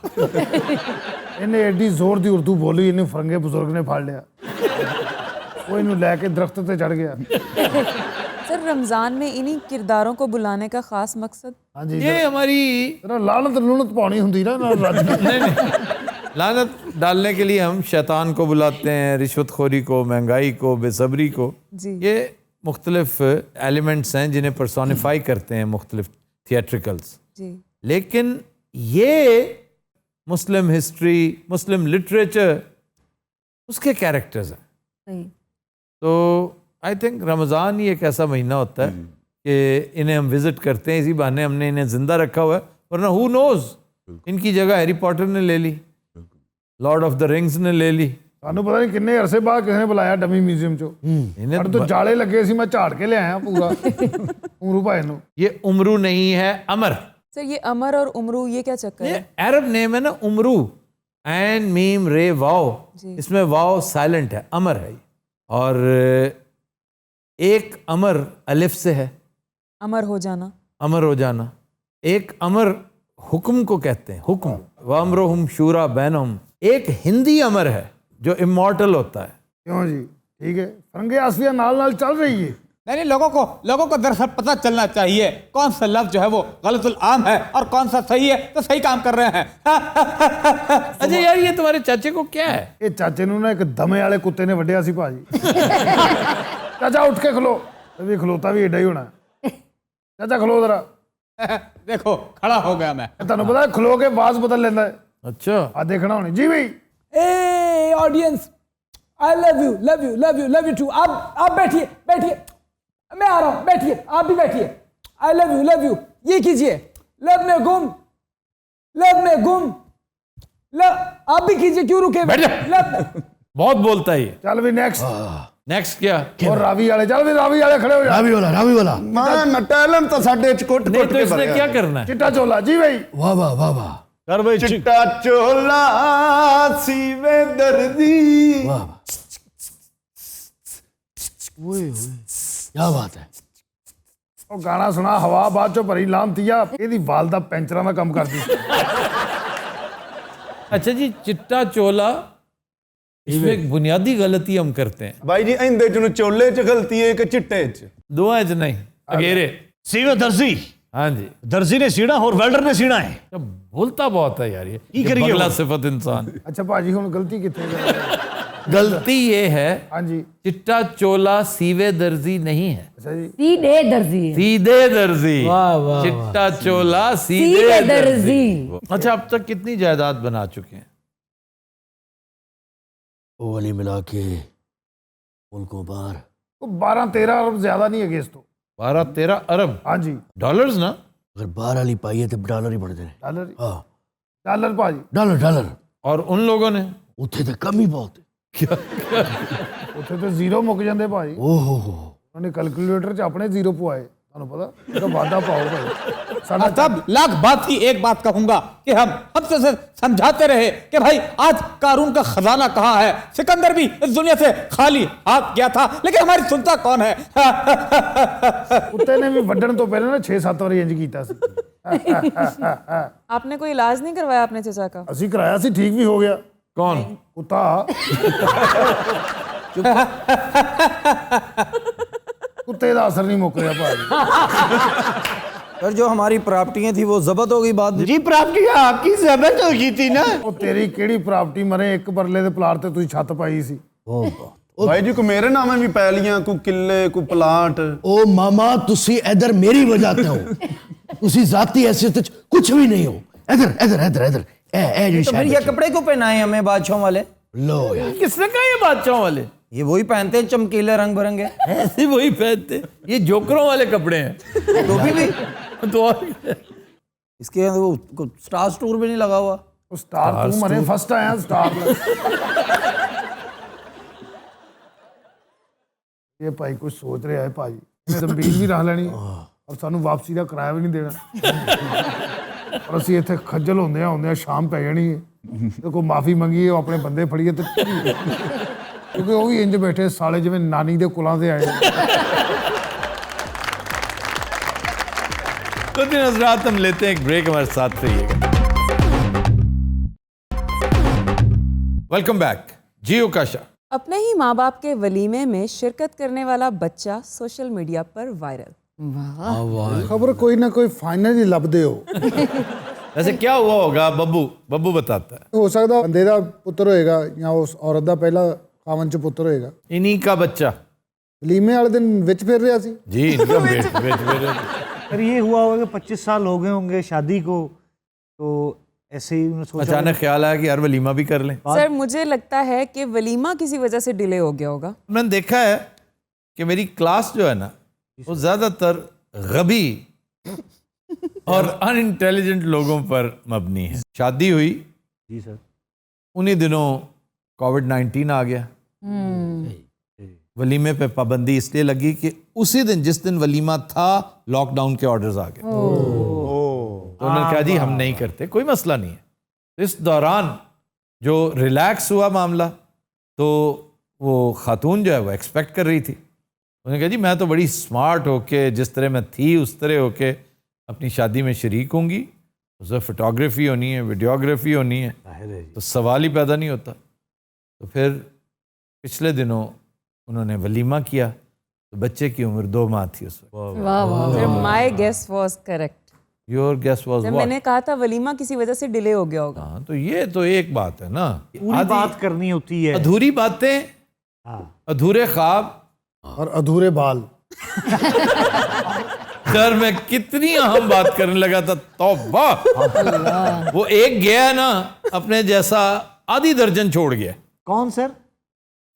Speaker 3: ਇਹਨੇ ਐਡੀ ਜ਼ੋਰ ਦੀ ਉਰਦੂ ਬੋਲੀ, ਇਹਨੂੰ ਫਰੰਗੇ ਬਜ਼ੁਰਗ ਨੇ ਫੜ ਲਿਆ। ਉਹ ਇਹਨੂੰ ਲੈ ਕੇ ਦਰਖਤ ਤੇ ਚੜ ਗਿਆ।
Speaker 7: सर रमज़ान में इन्हीं किरदारों को बुलाने का ख़ास मकसद?
Speaker 3: ਹਾਂਜੀ,
Speaker 1: ये हमारी
Speaker 3: ਤੇਰਾ ਲਾਨਤ ਲੂਨਤ ਪਾਉਣੀ ਹੁੰਦੀ ਨਾ ਨਾਲ ਰੱਜ ਕੇ।
Speaker 1: नहीं लानत डालने के लिए हम शैतान को बुलाते हैं, रिश्वतखोरी को, महंगाई को, बेसब्री को।
Speaker 7: जी।
Speaker 1: ये मुख्तलिफ एलिमेंट्स हैं जिन्हें पर्सोनिफाई करते हैं मुख्तलिफ थिएट्रिकल्स।
Speaker 7: जी।
Speaker 1: लेकिन ये मुस्लिम हिस्ट्री, मुस्लिम लिटरेचर, उसके कैरेक्टर्स हैं।
Speaker 7: सही।
Speaker 1: तो आई थिंक रमज़ान ही एक ऐसा महीना होता है कि इन्हें हम विज़िट करते हैं, इसी बहाने हमने इन्हें ज़िंदा रखा हुआ है, वरना हु नोज़ इनकी जगह हैरी पॉटर ने ले ली, लॉर्ड ऑफ द रिंग्स ने ले ली।
Speaker 3: ਸਾਨੂੰ ਪਤਾ ਨਹੀਂ ਕਿੰਨੇ ਅਰਸੇ ਬਾਅਦ ਕਿਸੇ ਨੇ ਬੁਲਾਇਆ ਡਮੀ ਮਿਊਜ਼ੀਅਮ ਚੋਂ।
Speaker 1: इन्हें
Speaker 3: ਸਾਡੇ ਤੋਂ ਜਾਲੇ ਲੱਗੇ ਸੀ, ਮੈਂ ਝਾੜ ਕੇ ਲਿਆਇਆ ਪੂਰਾ ਉਮਰੂ ਭਾਈ ਨੂੰ।
Speaker 1: ये उमरू नहीं है, अमर।
Speaker 7: सर ये अमर और उमरू ये क्या चक्कर
Speaker 1: ये
Speaker 7: है?
Speaker 1: अरब नेम है ना, उमरू, एन मीम रे वाओ, इसमें वाओ साइलेंट है, अमर है। और एक अमर अलिफ से है,
Speaker 7: अमर हो जाना।
Speaker 1: अमर हो जाना। एक अमर हुक्म को कहते हैं, हुक्म। वअम्रुहुम शूरा बैनहुम। एक हिंदी अमर है जो इमॉर्टल होता है।
Speaker 3: क्यों जी? ठीक है, फरंगे आसफिया नाल नाल चल रही है।
Speaker 6: नहीं, लोगों को दरअसल पता चलना चाहिए कौन सा लफ्ज जो है वो गलतुल आम है और कौन सा सही है, तो सही काम कर रहे हैं।
Speaker 1: अच्छा यार, ये तुम्हारे चाचे को क्या है?
Speaker 3: ਇਹ ਚਾਚੇ ਨੂੰ ਨਾ ਇੱਕ ਦਮੇ ਵਾਲੇ ਕੁੱਤੇ ਨੇ ਵੱਢਿਆ ਸੀ ਭਾਜੀ। ਚਾਚਾ ਉੱਠ ਕੇ ਖਲੋ। ਇਹ ਵੀ ਖਲੋਤਾ ਵੀ ਏਡਾ ਹੀ ਹੋਣਾ। ਚਾਚਾ ਖਲੋ ਜ਼ਰਾ।
Speaker 6: देखो खड़ा हो गया मैं।
Speaker 3: ਤੁਹਾਨੂੰ ਪਤਾ ਖਲੋ ਕੇ ਆਵਾਜ਼ ਬਦਲ ਲੈਂਦਾ ਹੈ।
Speaker 1: अच्छा,
Speaker 3: ਆ ਦੇਖਣਾ ਹੋਣੀ ਜੀ भाई।
Speaker 6: ए audience, I love you love you love you love you too. आप बैठिए बैठिए, मैं आ रहा हूँ, बैठिए, आप भी बैठिए। आई लव यू ये कीजिए। लव में गुम, लव आप भी कीजिए, क्यों रुके?
Speaker 1: बैठ जा।
Speaker 6: लव
Speaker 1: बहुत बोलता है ये।
Speaker 3: ਚੱਲ ਵੀ ਨੈਕਸਟ।
Speaker 1: नेक्स्ट क्या?
Speaker 3: और रावी वाले, चल भी रावी वाले खड़े हो जा।
Speaker 2: रावी वाला
Speaker 5: ਮਾਂ ਟੈਲੈਂਟ ਤਾਂ ਸਾਡੇ ਚ ਕੁੱਟ
Speaker 1: नहीं
Speaker 5: ਕੁੱਟ
Speaker 1: तो
Speaker 5: ਕੇ
Speaker 1: इसने
Speaker 5: भरिया
Speaker 1: क्या
Speaker 5: है।
Speaker 1: करना है?
Speaker 3: चिट्टा चोला जी भाई।
Speaker 2: वाह वाह वाह वाह
Speaker 4: कर भाई
Speaker 5: चिट्टा चोला सीवे दर्दी।
Speaker 2: वाह वाह क्या बात है।
Speaker 3: ਉਹ ਗਾਣਾ ਸੁਣਾ ਹਵਾ ਬਾਅਦ ਚੋਂ ਭਰੀ ਲਾਂਤੀਆ। ਇਹਦੀ ਵਾਲਦਾ ਪੈਂਚਰਾਂ ਦਾ ਕੰਮ ਕਰਦੀ ਸੀ।
Speaker 1: अच्छा जी, चिट्टा चोला, इसमें एक बुनियादी गलती हम करते हैं।
Speaker 5: ਬਾਈ ਜੀ ਇਹਦੇ ਚ ਨੂੰ ਚੋਲੇ ਚ ਗਲਤੀ ਹੈ ਕਿ ਚਿੱਟੇ ਚ?
Speaker 1: दुआ च नहीं, अगेरे।
Speaker 4: सीवे दर्जी,
Speaker 1: हाँ जी।
Speaker 4: दर्जी ने सीना और वेल्डर ने सीना है।
Speaker 1: तो बोलता बहुत है यार ये
Speaker 4: करिए
Speaker 1: बगला
Speaker 4: वो।
Speaker 1: सिफत इंसान।
Speaker 3: ਅੱਛਾ ਭਾਜੀ ਹੁਣ ਗਲਤੀ ਕਿੱਥੇ ਗਈ?
Speaker 1: गलती ये है,
Speaker 3: ਹਾਂਜੀ
Speaker 1: चिट्टा चोला सीवे दर्जी नहीं है,
Speaker 3: ਅੱਛਾ जी।
Speaker 10: सीधे दर्जी है।
Speaker 1: सीधे दर्जी।
Speaker 2: वाह, वाह,
Speaker 1: चिट्टा चोला सीधे
Speaker 10: सीधे
Speaker 1: दर्जी।
Speaker 10: दर्जी।
Speaker 1: अच्छा, अब तक कितनी जायदाद बना चुके हैं?
Speaker 2: वो वाली मिला के मुल्कों बाहर
Speaker 3: ਉਹ 12-13 अरब ज्यादा नहीं है इस तो।
Speaker 1: 12-13 अरब
Speaker 3: ਹਾਂਜੀ
Speaker 1: डॉलर्स ना?
Speaker 2: अगर बाहर वाली पाई है तो डॉलर ही बढ़ते हैं।
Speaker 3: ਡਾਲਰ
Speaker 2: हाँ
Speaker 3: ਡਾਲਰ ਭਾਜੀ।
Speaker 2: डॉलर डॉलर
Speaker 1: और उन लोगों ने
Speaker 2: उत्थे तो कम ही बहुत है।
Speaker 3: ਉੱਥੇ ਤੇ ਜ਼ੀਰੋ ਮੁੱਕ ਜਾਂਦੇ ਭਾਜੀ।
Speaker 2: ओहो
Speaker 3: ਉਹਨੇ ਕੈਲਕੂਲੇਟਰ 'ਚ ਆਪਣੇ ਜ਼ੀਰੋ ਪਵਾਏ। ਤੁਹਾਨੂੰ ਪਤਾ ਇਹਦਾ वादा पाओ भाई। साडा
Speaker 6: तब लाख बात की एक बात कहूंगा कि हम हमसे समझाते रहे कि भाई आज कारून का खजाना कहाँ है। सिकंदर भी इस दुनिया से खाली हाथ गया था, लेकिन हमारी सुनता कौन है।
Speaker 3: ਕੁੱਤੇ ਨੇ ਵੀ ਵੱਢਣ ਤੋਂ ਪਹਿਲਾਂ ਨਾ 6-7 ਵਾਰੀ ਇੰਜ ਕੀਤਾ ਸੀ।
Speaker 7: आपने कोई इलाज नहीं करवाया अपने चचा का?
Speaker 3: ਅਸੀਂ ਕਰਾਇਆ ਸੀ, ਠੀਕ ਵੀ ਹੋ ਗਿਆ।
Speaker 1: कौन?
Speaker 3: ਕੁੱਤਾ ਕੁੱਤੇ ਦਾ ਅਸਰ ਨਹੀਂ ਮੁੱਕ ਰਿਹਾ ਭਾਜੀ।
Speaker 8: और जो हमारी प्रॉपर्टियां थी वो जब्त हो गई बाद में।
Speaker 4: जी प्राप्ति आपकी जबरदस्त हो गई थी ना।
Speaker 3: ਉਹ ਤੇਰੀ ਕਿਹੜੀ ਪ੍ਰਾਪਰਟੀ ਮਰੇ? ਇੱਕ ਬਰਲੇ ਦੇ ਪਲਾਟ ਤੇ ਤੁਸੀਂ ਛੱਤ ਪਾਈ ਸੀ।
Speaker 5: ਬਾਈ ਜੀ ਕੋ ਮੇਰੇ ਨਾਮੇ ਵੀ ਪੈ ਲੀਆਂ, ਕੋ ਕਿੱਲੇ ਕੋ ਪਲਾਂਟ।
Speaker 2: ओ मामा तुसी इधर मेरी वजह ते हो। तुसी जाती हैसियत च कुछ भी नहीं हो। इधर इधर इधर इधर ए जी
Speaker 8: तो फिर ये कपड़े क्यों पहनाए हमें बादशाहों वाले?
Speaker 2: लो यार
Speaker 1: किसने कहा ये बादशाहों वाले?
Speaker 8: ये वही पहनते हैं चमकीले रंग बिरंगे।
Speaker 1: ऐसे वही पहनते, ये जोकरों वाले कपड़े हैं।
Speaker 8: टोपी भी
Speaker 1: तो और क्या?
Speaker 8: इसके अंदर वो स्टार स्टोर भी नहीं लगा हुआ।
Speaker 3: ਉਹ ਸਟਾਰ ਤੂੰ ਮਰੇ ਫਸਟ ਆਇਆ ਸਟਾਰ। ਇਹ ਭਾਈ ਕੁਝ ਸੋਚ ਰਿਹਾ ਹੈ ਭਾਜੀ। ਇਹਨੇ ਜ਼ਮੀਨ ਵੀ ਰੱਖ ਲੈਣੀ ਔਰ ਸਾਨੂੰ ਵਾਪਸੀ ਦਾ ਕਿਰਾਇਆ ਵੀ ਨਹੀਂ ਦੇਣਾ। ਔਰ ਅਸੀਂ ਇੱਥੇ ਖੱਜਲ ਹੁੰਦੇ ਆ ਸ਼ਾਮ ਪੈ ਜਾਣੀ ਹੈ ਤੇ ਕੋਈ ਮਾਫੀ ਮੰਗੀਏ, ਉਹ ਆਪਣੇ ਬੰਦੇ ਫੜੀਏ ਤੇ ਕਿਉਂਕਿ ਉਹ ਵੀ ਇੰਜ ਬੈਠੇ ਸਾਲੇ ਜਿਵੇਂ ਨਾਨੀ ਦੇ ਕੁਲਾਂ ਤੇ ਆਏ।
Speaker 1: तो दिन हजरात, हम लेते हैं एक ब्रेक, हमारे साथ रहिएगा। Welcome back. जी ओकाशा।
Speaker 7: अपने ही माँ बाप के वलीमे में शिरकत करने वाला बच्चा सोशल मीडिया पर वायरल।
Speaker 3: खबर कोई ना कोई फाइनल ही ਲੱਭਦੇ ਹੋ।
Speaker 1: वैसे क्या हुआ होगा? बब्बू बताता है।
Speaker 3: ਹੋ ਸਕਦਾ ਬੰਦੇ ਦਾ ਪੁੱਤਰ ਹੋਏਗਾ ਜਾਂ ਉਸ ਔਰਤ ਦਾ ਪਹਿਲਾ ਖਾਵਨ ਚ ਪੁੱਤਰ ਹੋਏਗਾ।
Speaker 1: इन्हीं का बच्चा।
Speaker 3: ਵਲੀਮੇ ਵਾਲੇ ਦਿਨ ਵਿੱਚ ਫਿਰ ਰਿਹਾ ਸੀ।
Speaker 1: जी, इनका बेट।
Speaker 4: अगर ये हुआ होगा कि 25 साल हो गए होंगे शादी को, तो ऐसे ही उन्होंने सोचा
Speaker 1: अचानक ख्याल आया कि यार वलीमा भी कर लें।
Speaker 7: सर मुझे लगता है कि वलीमा किसी वजह से डिले हो गया होगा।
Speaker 1: मैंने देखा है कि मेरी क्लास जो है ना, वो ज़्यादातर गबी और अनइंटेलिजेंट लोगों पर मबनी है। शादी हुई,
Speaker 4: जी सर,
Speaker 1: उन्हीं दिनों कोविड-19 आ गया। वलीमे पे पाबंदी इसलिए लगी कि उसी दिन जिस दिन वलीमा था, लॉकडाउन के ऑर्डर्स आ गए। तो उन्होंने कहा जी हम नहीं करते, कोई मसला नहीं है। इस दौरान जो रिलैक्स हुआ मामला, तो वो खातून जो है वो एक्सपेक्ट कर रही थी। उन्होंने कहा जी मैं तो बड़ी स्मार्ट होके, जिस तरह मैं थी उस तरह होके अपनी शादी में शरीक होंगी, उसमें फोटोग्राफी होनी है, वीडियोग्राफी होनी है, तो सवाल ही पैदा नहीं होता। तो फिर पिछले दिनों उन्होंने वलीमा किया, तो बच्चे की उम्र 2 माह थी उस वक्त।
Speaker 7: वाह वाह, my guess was correct.
Speaker 1: Your guess was
Speaker 7: जब
Speaker 1: व्हाट?
Speaker 7: मैंने कहा था वलीमा किसी वजह से डिले हो गया होगा।
Speaker 1: हाँ, तो ये तो एक बात है ना,
Speaker 4: पूरी बात करनी होती है।
Speaker 1: अधूरी बातें, अधूरे ख्वाब
Speaker 3: और अधूरे बाल।
Speaker 1: सर मैं कितनी अहम बात करने लगा था, तौबा। वो एक गया ना अपने जैसा, आधी दर्जन छोड़ गया।
Speaker 4: कौन सर?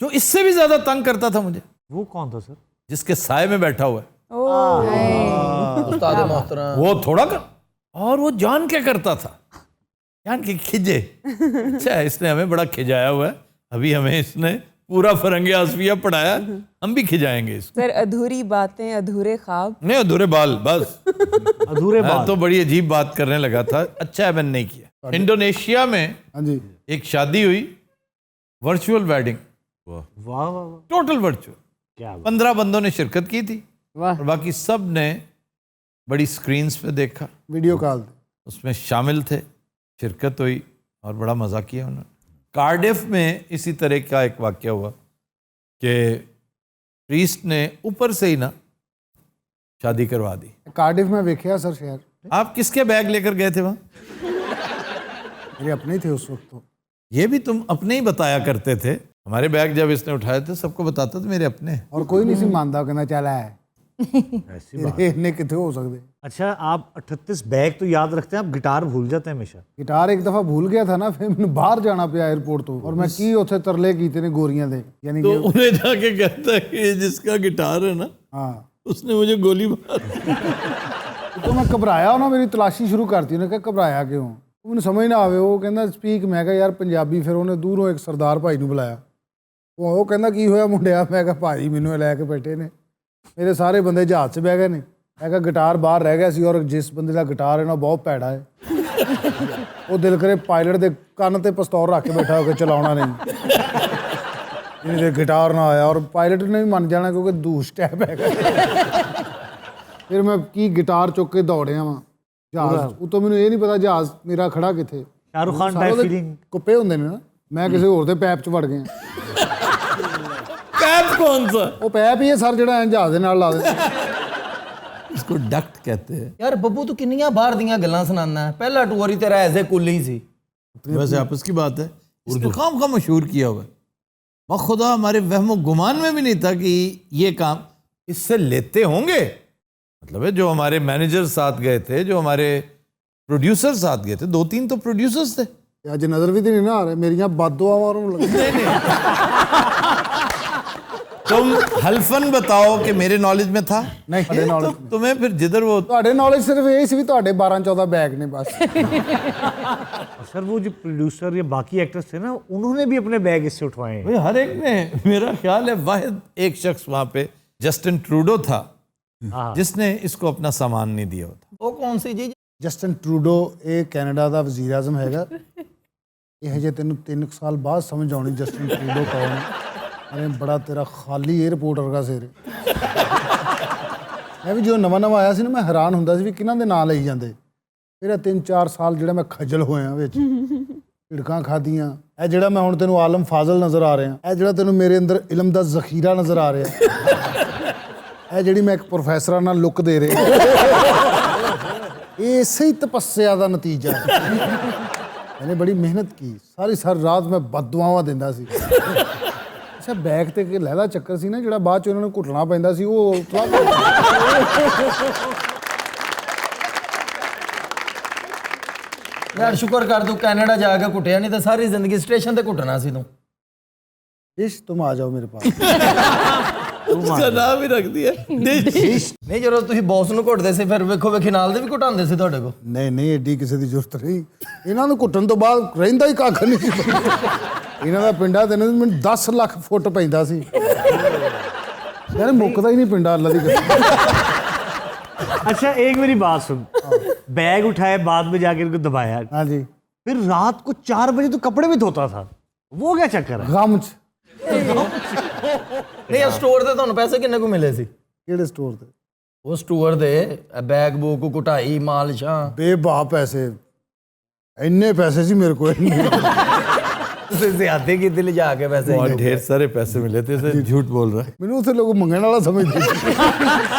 Speaker 1: जो इससे भी ज्यादा तंग करता था मुझे,
Speaker 4: वो कौन था सर?
Speaker 1: जिसके साय में बैठा हुआ है,
Speaker 8: उस्ताद मोहतरम।
Speaker 1: वो थोड़ा कर, और वो जान क्या करता था, जान के खिजे। अच्छा इसने हमें बड़ा खिजाया हुआ है, अभी हमें इसने पूरा फरंगे आसफिया पढ़ाया, हम भी खिजाएंगे इसको।
Speaker 7: सर अधूरी बातें, अधूरे ख्वाब।
Speaker 1: नहीं अधूरे बाल, बस
Speaker 4: अधूरे
Speaker 1: मैं
Speaker 4: बाल।
Speaker 1: तो बड़ी अजीब बात करने लगा था। अच्छा है मैंने नहीं किया। इंडोनेशिया में
Speaker 3: हाँ जी।
Speaker 1: एक शादी हुई, वर्चुअल वेडिंग,
Speaker 4: वाह वाह वाह,
Speaker 1: टोटल वर्चुअल।
Speaker 4: क्या बात।
Speaker 1: 15 बंदों ने शिरकत की थी
Speaker 7: वाह।
Speaker 1: और बाकी सब ने बड़ी स्क्रीन्स पे देखा,
Speaker 3: वीडियो कॉल।
Speaker 1: उसमें शामिल थे, शिरकत हुई और बड़ा मज़ा किया उन्होंने। कार्डिफ में इसी तरह का एक वाक़या हुआ कि प्रीस्ट ने ऊपर से ही ना शादी करवा दी।
Speaker 3: कार्डिफ में वेख्या सर शहर।
Speaker 1: आप किसके बैग लेकर गए थे वहाँ?
Speaker 3: मेरे अपने ही थे उस वक्त। तो
Speaker 1: ये भी तुम अपने ही बताया करते थे। हमारे बैग जब इसने उठाए थे सबको बताता था मेरे अपने हैं।
Speaker 3: और कोई नहीं सी मानता, कहना चला है
Speaker 4: ऐसी बात।
Speaker 3: इन्हें कितने हो सकते।
Speaker 4: अच्छा, आप 38 बैग तो याद रखते हैं, आप गिटार भूल जाते हैं हमेशा।
Speaker 3: गिटार एक दफा भूल गया था ना, फिर मैंने बाहर जाना पिया एयरपोर्ट तो, और मैं की उथे तरले कीते ने गोरियां दे, यानी
Speaker 1: तो
Speaker 3: कि
Speaker 1: उन्हें जाके कहता है कि जिसका गिटार है ना,
Speaker 3: हाँ।
Speaker 1: उसने मुझे गोली मार।
Speaker 3: तो मैं घबराया, उन्होंने मेरी तलाशी शुरू करती, उन्हें कहा घबराया क्यों, मैंने समझ ना आवे। वो कहना स्पीक, मैं कहा यार पंजाबी। फिर उन्हें दूरों एक सरदार भाई ਨੂੰ बुलाया, वो कहना की होया मुंडिया। मैं कहा भाई मैनू लैके बैठे ने, मेरे सारे बंदे जहाज 'ਚ बह गए ने। मैं कहा गिटार बाहर रह गया सी, और जिस बंदे का गिटार है ना बहुत भैड़ा है, वो दिल करे पायलट के ਕੰਨ ਤੇ ਪਿਸਤੌਲ ਰੱਖ ਕੇ बैठा होकर चलाना नहीं, जिन्हें गिटार ना आया। और पायलट ने भी मन जाना क्योंकि दूस टैप है। फिर मैं की गिटार चुक के दौड़िया वा जहाज उतों, मैंने ये नहीं पता जहाज मेरा खड़ा किथे।
Speaker 4: Shahrukh Khan type feeling.
Speaker 3: कुप्पे होंगे ने ना, मैं किसी होर दे पैप 'ਚ ਵੜ ਗਿਆ।
Speaker 1: पैप कौन सा?
Speaker 3: वो पैप ही है सर, ਜਿਹੜਾ जहाज ਦੇ ਨਾਲ ਲਾ ਦਿੰਦੇ।
Speaker 1: इसको डक्ट कहते हैं।
Speaker 8: यार बब्बू तू किन्नियां बाहर दियां गल्लां सुनाना है, पहला टूर ही तेरा ऐसे कुल ही सी।
Speaker 1: वैसे आपस की बात है, इसको खाम खा मशहूर किया हुआ है। खुदा हमारे वहमो गुमान में भी नहीं था कि ये काम इससे लेते होंगे। मतलब है जो हमारे मैनेजर साथ गए थे, जो हमारे प्रोड्यूसर साथ गए थे, 2-3 तो प्रोड्यूसर्स थे।
Speaker 3: ਅੱਜ नजर भी तो नहीं ना आ रहे मेरियां बददुआवां ਨੂੰ
Speaker 1: तुम हल्फन बताओ कि मेरे नॉलेज में था
Speaker 3: नहीं, ਤੁਹਾਡੇ knowledge
Speaker 1: तो तुम्हें फिर जिधर वो
Speaker 3: ਤੁਹਾਡੇ नॉलेज सिर्फ ਇਹ ਸੀ ਵੀ ਤੁਹਾਡੇ 12-14 बैग ने बस।
Speaker 4: सर वो जो प्रोड्यूसर या बाकी एक्टर्स थे ना, उन्होंने भी अपने बैग इससे उठवाए हैं।
Speaker 1: भाई हर एक ने, मेरा ख्याल है वाहिद एक शख्स वहाँ पे जस्टिन ट्रूडो था जिसने इसको अपना सामान नहीं दिया होता।
Speaker 8: वो कौन सी जी?
Speaker 3: ਜਸਟਨ ਟਰੂਡੋ ਇਹ ਕੈਨੇਡਾ ਦਾ ਵਜ਼ੀਰ ਆਜ਼ਮ ਹੈਗਾ। ਇਹ ਹਜੇ ਤੈਨੂੰ 3 ਸਾਲ ਬਾਅਦ ਸਮਝ ਆਉਣੀ ਜਸਟਨ ਟਰੂਡੋ ਕੌਣ ਹੈ। ਅਰੇ ਬੜਾ ਤੇਰਾ ਖਾਲੀ 에ਅਰਪੋਰਟ ਵਰਗਾ ਸਿਰ। ਮੈਂ ਵੀ ਜਦੋਂ ਨਵਾਂ ਨਵਾਂ ਆਇਆ ਸੀ ਨਾ, ਮੈਂ ਹੈਰਾਨ ਹੁੰਦਾ ਸੀ ਵੀ ਕਿਹਨਾਂ ਦੇ ਨਾਂ ਲਈ ਜਾਂਦੇ। ਫਿਰ 3-4 ਸਾਲ ਜਿਹੜਾ ਮੈਂ ਖੱਜਲ ਹੋਇਆ ਵਿੱਚ, ਝਿੜਕਾਂ ਖਾਧੀਆਂ। ਇਹ ਜਿਹੜਾ ਮੈਂ ਹੁਣ ਤੈਨੂੰ ਆਲਮ ਫਾਜ਼ਲ ਨਜ਼ਰ ਆ ਰਿਹਾ, ਇਹ ਜਿਹੜਾ ਤੈਨੂੰ ਮੇਰੇ ਅੰਦਰ ਇਲਮ ਦਾ ਜ਼ਖੀਰਾ ਨਜ਼ਰ ਆ ਰਿਹਾ, ਇਹ ਜਿਹੜੀ ਮੈਂ ਇੱਕ ਪ੍ਰੋਫੈਸਰਾਂ ਨਾਲ ਲੁੱਕ ਦੇ ਰਿਹਾ, ਇਹ ਇਸੇ ਹੀ ਤਪੱਸਿਆ ਦਾ ਨਤੀਜਾ ਹੈ। मैंने बड़ी मेहनत की, सारी रात मैं बददुआवां दिंदा सी। अच्छा बैग ते लहदा चक्कर सी ना, ਜਿਹੜਾ ਬਾਅਦ 'ਚ ਉਹਨਾਂ ਨੂੰ ਘੁੱਟਣਾ ਪੈਂਦਾ ਸੀ, ਉਹ
Speaker 8: यार शुक्र कर तू कनाडा जाके कुटिया, नहीं तो सारी जिंदगी स्टेशन ते कुटना सी तू।
Speaker 3: डिश तुम आ जाओ मेरे पास।
Speaker 1: उसका नाम ही रख दिया डिश।
Speaker 8: नहीं ਜਦੋਂ ਤੁਸੀਂ ਬੌਸ ਨੂੰ ਘੁੱਟਦੇ ਸੀ, ਫਿਰ ਵੇਖੋ ਵੇਖੀ ਨਾਲ ਦੇ ਵੀ ਘੁਟਾਉਂਦੇ ਸੀ ਤੁਹਾਡੇ ਕੋਲ।
Speaker 3: ਨਹੀਂ ਐਡੀ ਕਿਸੇ ਦੀ ਜ਼ਰੂਰਤ ਨਹੀਂ। ਇਹਨਾਂ ਨੂੰ ਘੁੱਟਣ ਤੋਂ ਬਾਅਦ ਰਹਿੰਦਾ ਹੀ ਕੱਖ ਨਹੀਂ ਸੀ। ਇਹਨਾਂ ਦਾ ਪਿੰਡਾ ਤੈਨੂੰ ਮੈਨੂੰ 10 ਲੱਖ ਫੁੱਟ ਪੈਂਦਾ ਸੀ। ਯਾਰ ਮੁੱਕਦਾ ਹੀ ਨਹੀਂ ਪਿੰਡਾ, ਅੱਲਾ ਦੀ कसम।
Speaker 4: अच्छा एक मेरी बात सुन, बैग उठाए बाद में जाकर इनको दबाया,
Speaker 3: हाँ जी,
Speaker 4: फिर रात को 4 बजे तो कपड़े भी धोता था, वो क्या चक्कर है?
Speaker 3: ਗਮ 'ਚ।
Speaker 8: ਨਹੀਂ ਇਹ ਸਟੋਰ ਤੇ ਤੁਹਾਨੂੰ ਪੈਸੇ ਕਿੰਨੇ ਕੁ ਮਿਲੇ ਸੀ?
Speaker 3: ਕਿਹੜੇ ਸਟੋਰ ਤੇ?
Speaker 8: ਉਹ ਸਟੋਰ ਦੇ ਬੈਗ ਬੂਕ ਕੁਟਾਈ ਮਾਲਸ਼ਾਂ।
Speaker 3: ਬੇਬਾਹ ਪੈਸੇ, ਇੰਨੇ ਪੈਸੇ ਸੀ ਮੇਰੇ ਕੋਲ
Speaker 2: उससे आते की दिल जाके वैसे
Speaker 1: और ढेर सारे पैसे मिले थे इसे झूठ बोल रहा है
Speaker 3: ਮੈਨੂੰ ਉੱਥੇ ਲੋਕ ਮੰਗਣ ਵਾਲਾ ਸਮਝਦੇ ਸੀ।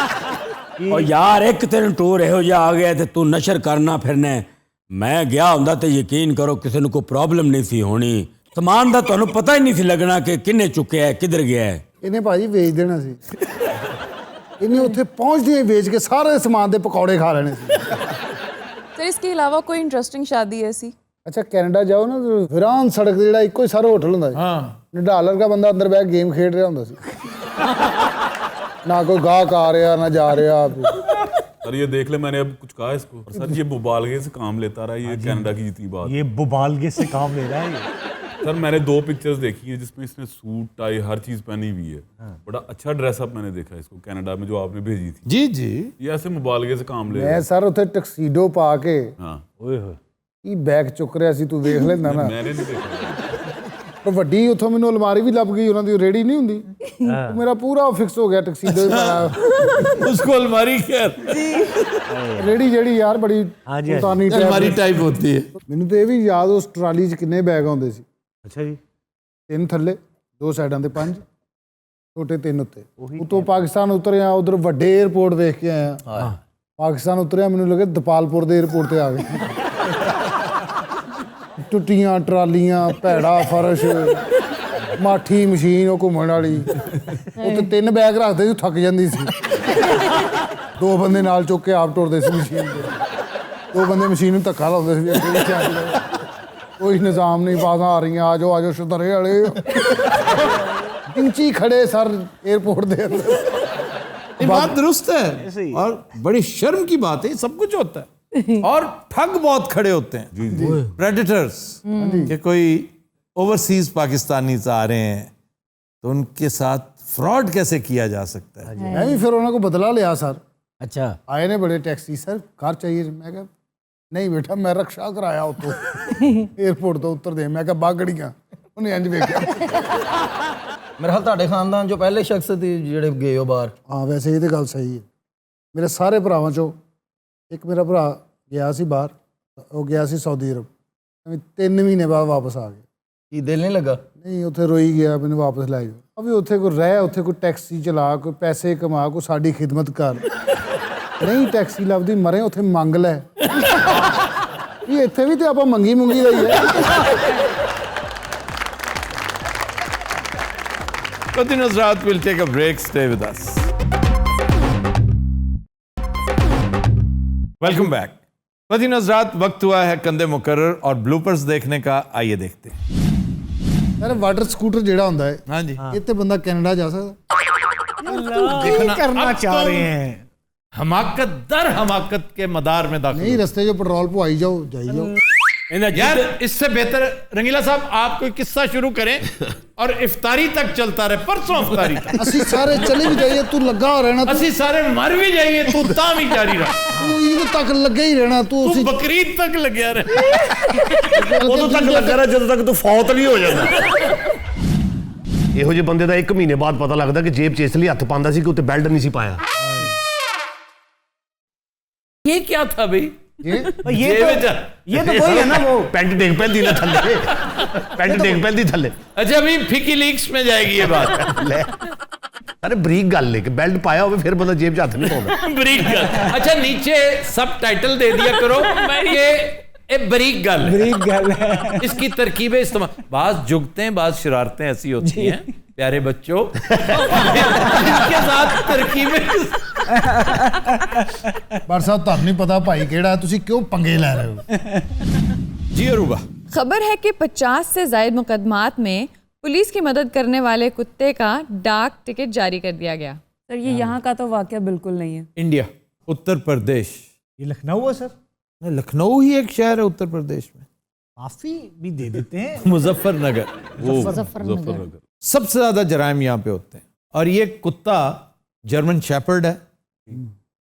Speaker 10: और यार एक तेन टूर ਇਹੋ ਜਿਹਾ ਆ ਗਿਆ ਤੇ ਤੂੰ ਨਸ਼ਰ ਕਰਨਾ ਫਿਰਨਾ ਮੈਂ ਗਿਆ ਹੁੰਦਾ ਤੇ ਯਕੀਨ ਕਰੋ ਕਿਸੇ ਨੂੰ ਕੋਈ ਪ੍ਰੋਬਲਮ ਨਹੀਂ ਸੀ ਹੋਣੀ ਸਮਾਨ ਦਾ ਤੁਹਾਨੂੰ ਪਤਾ ਹੀ ਨਹੀਂ ਸੀ ਲੱਗਣਾ ਕਿ ਕਿੰਨੇ ਚੁੱਕਿਆ ਹੈ ਕਿੱਧਰ ਗਿਆ ਹੈ
Speaker 3: ਇਹਨੇ ਭਾਜੀ ਵੇਚ ਦੇਣਾ ਸੀ ਇਹਨੇ ਉੱਥੇ ਪਹੁੰਚਦੇ ਹੀ ਵੇਚ ਕੇ ਸਾਰੇ ਸਮਾਨ ਦੇ ਪਕੌੜੇ ਖਾ ਲੈਣੇ ਸੀ।
Speaker 7: सर इसके अलावा कोई इंटरेस्टिंग शादी ऐसी?
Speaker 3: ਅੱਛਾ ਕੈਨੇਡਾ ਜਾਓ ਨਾ ਵਿਰਾਨ ਸੜਕ ਤੇ ਜਿਹੜਾ ਇੱਕੋ ਹੀ ਸਾਰਾ ਹੋਟਲ ਹੁੰਦਾ ਸੀ ਹਾਂ ਡਾਲਰ ਦਾ ਬੰਦਾ ਅੰਦਰ ਬੈਠ ਗੇਮ ਖੇਡ ਰਿਹਾ ਹੁੰਦਾ ਸੀ ਨਾ ਕੋਈ ਗਾਹਕ ਆ ਰਿਹਾ ਨਾ ਜਾ ਰਿਹਾ
Speaker 9: सर ये देख ले मैंने अब कुछ कहा इसको और सर ये मुबालगे से काम लेता रहा ये कनाडा की जितनी बात
Speaker 4: ये बुबालगे से काम ले रहा है ये।
Speaker 9: सर मैंने 2 पिक्चर्स देखी है जिसमें इसने सूट टाई हर चीज पहनी हुई है बड़ा अच्छा ड्रेसअप मैंने देखा इसको कनाडा में जो आपने भेजी थी
Speaker 1: जी जी
Speaker 9: ये ऐसे मुबालगे से काम ले
Speaker 3: ਮੈਂ ਸਰ ਉੱਥੇ ਟਕਸੀਡੋ ਪਾ ਕੇ
Speaker 9: हाँ
Speaker 3: ਕੀ ਬੈਗ ਚੁੱਕ ਰਿਹਾ ਸੀ ਤੂੰ ਵੇਖ ਲੈਂਦਾ ਨਾ
Speaker 9: मैंने नहीं देखा
Speaker 3: ਪਰ ਵੱਡੀ ਉੱਥੋਂ ਮੈਨੂੰ ਅਲਮਾਰੀ ਵੀ ਲੱਭ ਗਈ ਉਹਨਾਂ ਦੀ ਰੇੜੀ ਨਹੀਂ ਹੁੰਦੀ ਤੇ ਮੇਰਾ ਪੂਰਾ ਫਿਕਸ ਹੋ ਗਿਆ ਟਕਸੀਡੋ ਪਾਇਆ
Speaker 1: उसको अलमारी क्या
Speaker 3: ਰੇੜੀ ਜਿਹੜੀ ਯਾਰ ਬੜੀ ਪੁਰਾਣੀ
Speaker 1: अलमारी टाइप होती है
Speaker 3: ਮੈਨੂੰ ਤੇ ਇਹ ਵੀ ਯਾਦ ਉਸ ਟਰਾਲੀ 'ਚ ਕਿੰਨੇ ਬੈਗ ਆਉਂਦੇ ਸੀ
Speaker 4: अच्छा जी
Speaker 3: 3 ਥੱਲੇ 2 ਸਾਈਡਾਂ ਤੇ 5 ਛੋਟੇ 3 ਉੱਤੇ ਉਤੋਂ ਪਾਕਿਸਤਾਨ ਉਤਰਿਆ ਉਧਰ ਵੱਡੇ 에ਅਰਪੋਰਟ ਵੇਖ ਕੇ ਆਇਆ ਪਾਕਿਸਤਾਨ ਉਤਰਿਆ ਮੈਨੂੰ ਲੱਗੇ ਦਪਾਲਪੁਰ ਦੇ 에ਅਰਪੋਰਟ ਤੇ ਆ ਗਏ ਟੁੱਟੀਆਂ ਟਰਾਲੀਆਂ ਭੈੜਾ ਫਰਸ਼ ਮਾਠੀ ਮਸ਼ੀਨ ਉਹ ਘੁੰਮਣ ਵਾਲੀ ਉੱਤੇ 3 ਬੈਗ ਰੱਖਦੇ ਸੀ ਥੱਕ ਜਾਂਦੀ ਸੀ 2 ਬੰਦੇ ਨਾਲ ਚੁੱਕ ਕੇ ਆਪ ਟੁਰਦੇ ਸੀ ਮਸ਼ੀਨ ਤੇ 2 ਬੰਦੇ ਮਸ਼ੀਨ ਨੂੰ ਧੱਕਾ ਲਾਉਂਦੇ ਸੀ ਵੀ ਅੱਗੇ ਪਿੱਛੇ ਆ ਜਾਓ। ਕੋਈ ਨਿਜ਼ਾਮ ਨਹੀਂ ਬਾਜ਼ਾਂ ਆ ਰਹੀਆਂ ਆ ਜਾਓ ਸ਼ਤਰੇ ਵਾਲੇ ਇੰਚੀ ਖੜੇ ਸਰ 에ਅਰਪੋर्ट ਦੇ ਅੰਦਰ
Speaker 1: ये बात दुरुस्त है और बड़ी शर्म की बात है सब कुछ होता है और ठग बहुत खड़े होते हैं प्रेडेटर्स कि कोई ओवरसीज पाकिस्तानी आ रहे हैं तो उनके साथ फ्रॉड कैसे किया जा सकता है
Speaker 3: मैं भी फिर उन्होंने को बदला लिया सर
Speaker 2: अच्छा
Speaker 3: आए ने बड़े टैक्सी सर कार चाहिए मैं कहा नहीं बेटा मैं रक्षा कराया उतो एयरपोर्ट तो उतर दे मैं कहा बागड़ियां उन्हें इंज वेख्या
Speaker 8: मेरा ख्याल ਤੁਹਾਡੇ ਖਾਨਦਾਨ ਚੋਂ ਪਹਿਲੇ ਸ਼ਖਸ ਸੀ ਜਿਹੜੇ ਗਏ ਹੋ ਬਾਹਰ
Speaker 3: ਹਾਂ ਵੈਸੇ ਇਹ ਤੇ ਗੱਲ ਸਹੀ ਹੈ ਮੇਰੇ ਸਾਰੇ ਭਰਾਵਾਂ ਚੋਂ ਇੱਕ ਮੇਰਾ ਭਰਾ ਗਿਆ ਸੀ ਬਾਹਰ ਉਹ ਗਿਆ ਸੀ ਸਾਊਦੀ ਅਰਬ 3 ਮਹੀਨੇ ਬਾਅਦ ਵਾਪਸ ਆ ਗਿਆ
Speaker 8: ਕੀ ਦਿਲ ਨਹੀਂ ਲੱਗਾ
Speaker 3: ਨਹੀਂ ਉੱਥੇ ਰੋਈ ਗਿਆ ਮੈਨੂੰ ਵਾਪਸ ਲੈ ਜਾਓ ਅਭੀ ਉੱਥੇ ਕੋਈ ਰਹਿ ਉੱਥੇ ਕੋਈ ਟੈਕਸੀ ਚਲਾ ਕੋਈ ਪੈਸੇ ਕਮਾ ਕੋਈ ਸਾਡੀ ਖਿਦਮਤ ਕਰ ਨਹੀਂ ਟੈਕਸੀ ਲੱਭਦੀ ਮਰੇ ਉੱਥੇ ਮੰਗ ਲੈ ਇਹ ਇੱਥੇ ਵੀ ਤੇ ਆਪਾਂ ਮੰਗੀ ਮੁੰਗੀ ਰਹੀ ਹੈ
Speaker 1: Qadin Hazrat will take a break. Stay with us. Welcome back. Qadin Hazrat, वक्त हुआ है कंधे मुकर्रर और ब्लूपर्स देखने का आइए देखते हैं
Speaker 3: ਯਾਰ ਵਾਟਰ ਸਕੂਟਰ ਜਿਹੜਾ ਹੁੰਦਾ ਹੈ
Speaker 1: हाँ जी
Speaker 3: ਇਹ ਤੇ ਬੰਦਾ ਕੈਨੇਡਾ ਜਾ ਸਕਦਾ
Speaker 1: देखना
Speaker 4: करना
Speaker 1: अब
Speaker 4: चाह
Speaker 1: तुम
Speaker 4: रहे हैं
Speaker 1: हमाकत दर हमाकत के मदार में दाखिल
Speaker 3: ਨਹੀਂ ਰਸਤੇ 'ਚ ਪੈਟਰੋਲ ਪਵਾਈ ਜਾਓ ਜਾਈ ਜਾਓ
Speaker 1: यार इससे बेहतर रंगीला साहब आप कोई किस्सा शुरू करें और इफ्तारी तक चलता रहे परसों इफ्तारी तक
Speaker 3: ਅਸੀਂ ਸਾਰੇ ਚਲੇ ਵੀ ਜਾਈਏ ਤੂੰ ਲੱਗਾ ਹੋ ਰਹਿਣਾ
Speaker 1: ਅਸੀਂ ਸਾਰੇ ਮਰ ਵੀ ਜਾਈਏ ਤੂੰ ਤਾਂ ਵੀ ਜਾਰੀ ਰੱਖ
Speaker 3: ਤੂੰ ਇਹਦੇ ਤੱਕ ਲੱਗਾ ਹੀ ਰਹਿਣਾ ਤੂੰ
Speaker 1: ਤੂੰ ਬਕਰੀਦ ਤੱਕ ਲੱਗਿਆ ਰਹੇ
Speaker 4: ਉਦੋਂ ਤੱਕ ਲੱਗਾ ਰਿਹਾ ਜਦੋਂ ਤੱਕ ਤੂੰ ਫੌਤ ਨਹੀਂ ਹੋ ਜਾਂਦਾ ਇਹੋ ਜਿਹੇ ਬੰਦੇ ਦਾ 1 ਮਹੀਨੇ ਬਾਅਦ ਪਤਾ ਲੱਗਦਾ ਕਿ ਜੇਬ 'ਚ ਇਸ ਲਈ ਹੱਥ ਪਾਉਂਦਾ ਸੀ ਕਿ ਉੱਤੇ ਬੈਲਟ ਨਹੀਂ ਸੀ ਪਾਇਆ
Speaker 1: ये क्या था भाई
Speaker 4: ये तो वही है ना वो ਪੈਂਟ ਡੇਗ ਪੈਂਦੀ ਨਾ ਥੱਲੇ ਪੈਂਟ ਡੇਗ ਪੈਂਦੀ ਥੱਲੇ
Speaker 1: अच्छा अभी फिकी लीक्स में जाएगी ये बात
Speaker 4: ਲੈ अरे ਬਰੀਕ ਗੱਲ ਹੈ ਕਿ ਬੈਲਟ ਪਾਇਆ ਹੋਵੇ ਫਿਰ ਬੰਦਾ ਜੇਬ 'ਚ ਹੱਥ ਨਹੀਂ ਪਾਉਂਦਾ
Speaker 1: बरीक गल अच्छा नीचे सब टाइटल दे दिया करो ये बरीक गल है इसकी तरकीबें इस्तेमाल बाज जुगते हैं बाज शरारतें ऐसी होती हैं प्यारे बच्चों इनके साथ तरकीबें
Speaker 3: ਪਰ ਸਾਹਿਬ ਤੁਹਾਨੂੰ ਨਹੀਂ ਪਤਾ ਭਾਈ ਕਿਹੜਾ ਤੁਸੀਂ ਕਿਉਂ ਪੰਗੇ ਲੈ ਰਹੇ ਹੋ
Speaker 1: जी अरूबा
Speaker 11: खबर है कि 50 से जायद मुकदमात में पुलिस की मदद करने वाले कुत्ते का डाक टिकट जारी कर दिया गया।
Speaker 7: सर ये यहाँ का तो वाकया बिल्कुल नहीं है।
Speaker 1: इंडिया उत्तर प्रदेश
Speaker 4: ये लखनऊ है सर
Speaker 1: लखनऊ ही एक शहर है उत्तर प्रदेश में
Speaker 4: काफी भी दे देते हैं
Speaker 1: मुजफ्फरनगर
Speaker 11: मुजफ्फरनगर
Speaker 1: सबसे ज्यादा जराइम यहाँ पे होते हैं और ये कुत्ता जर्मन शेपर्ड है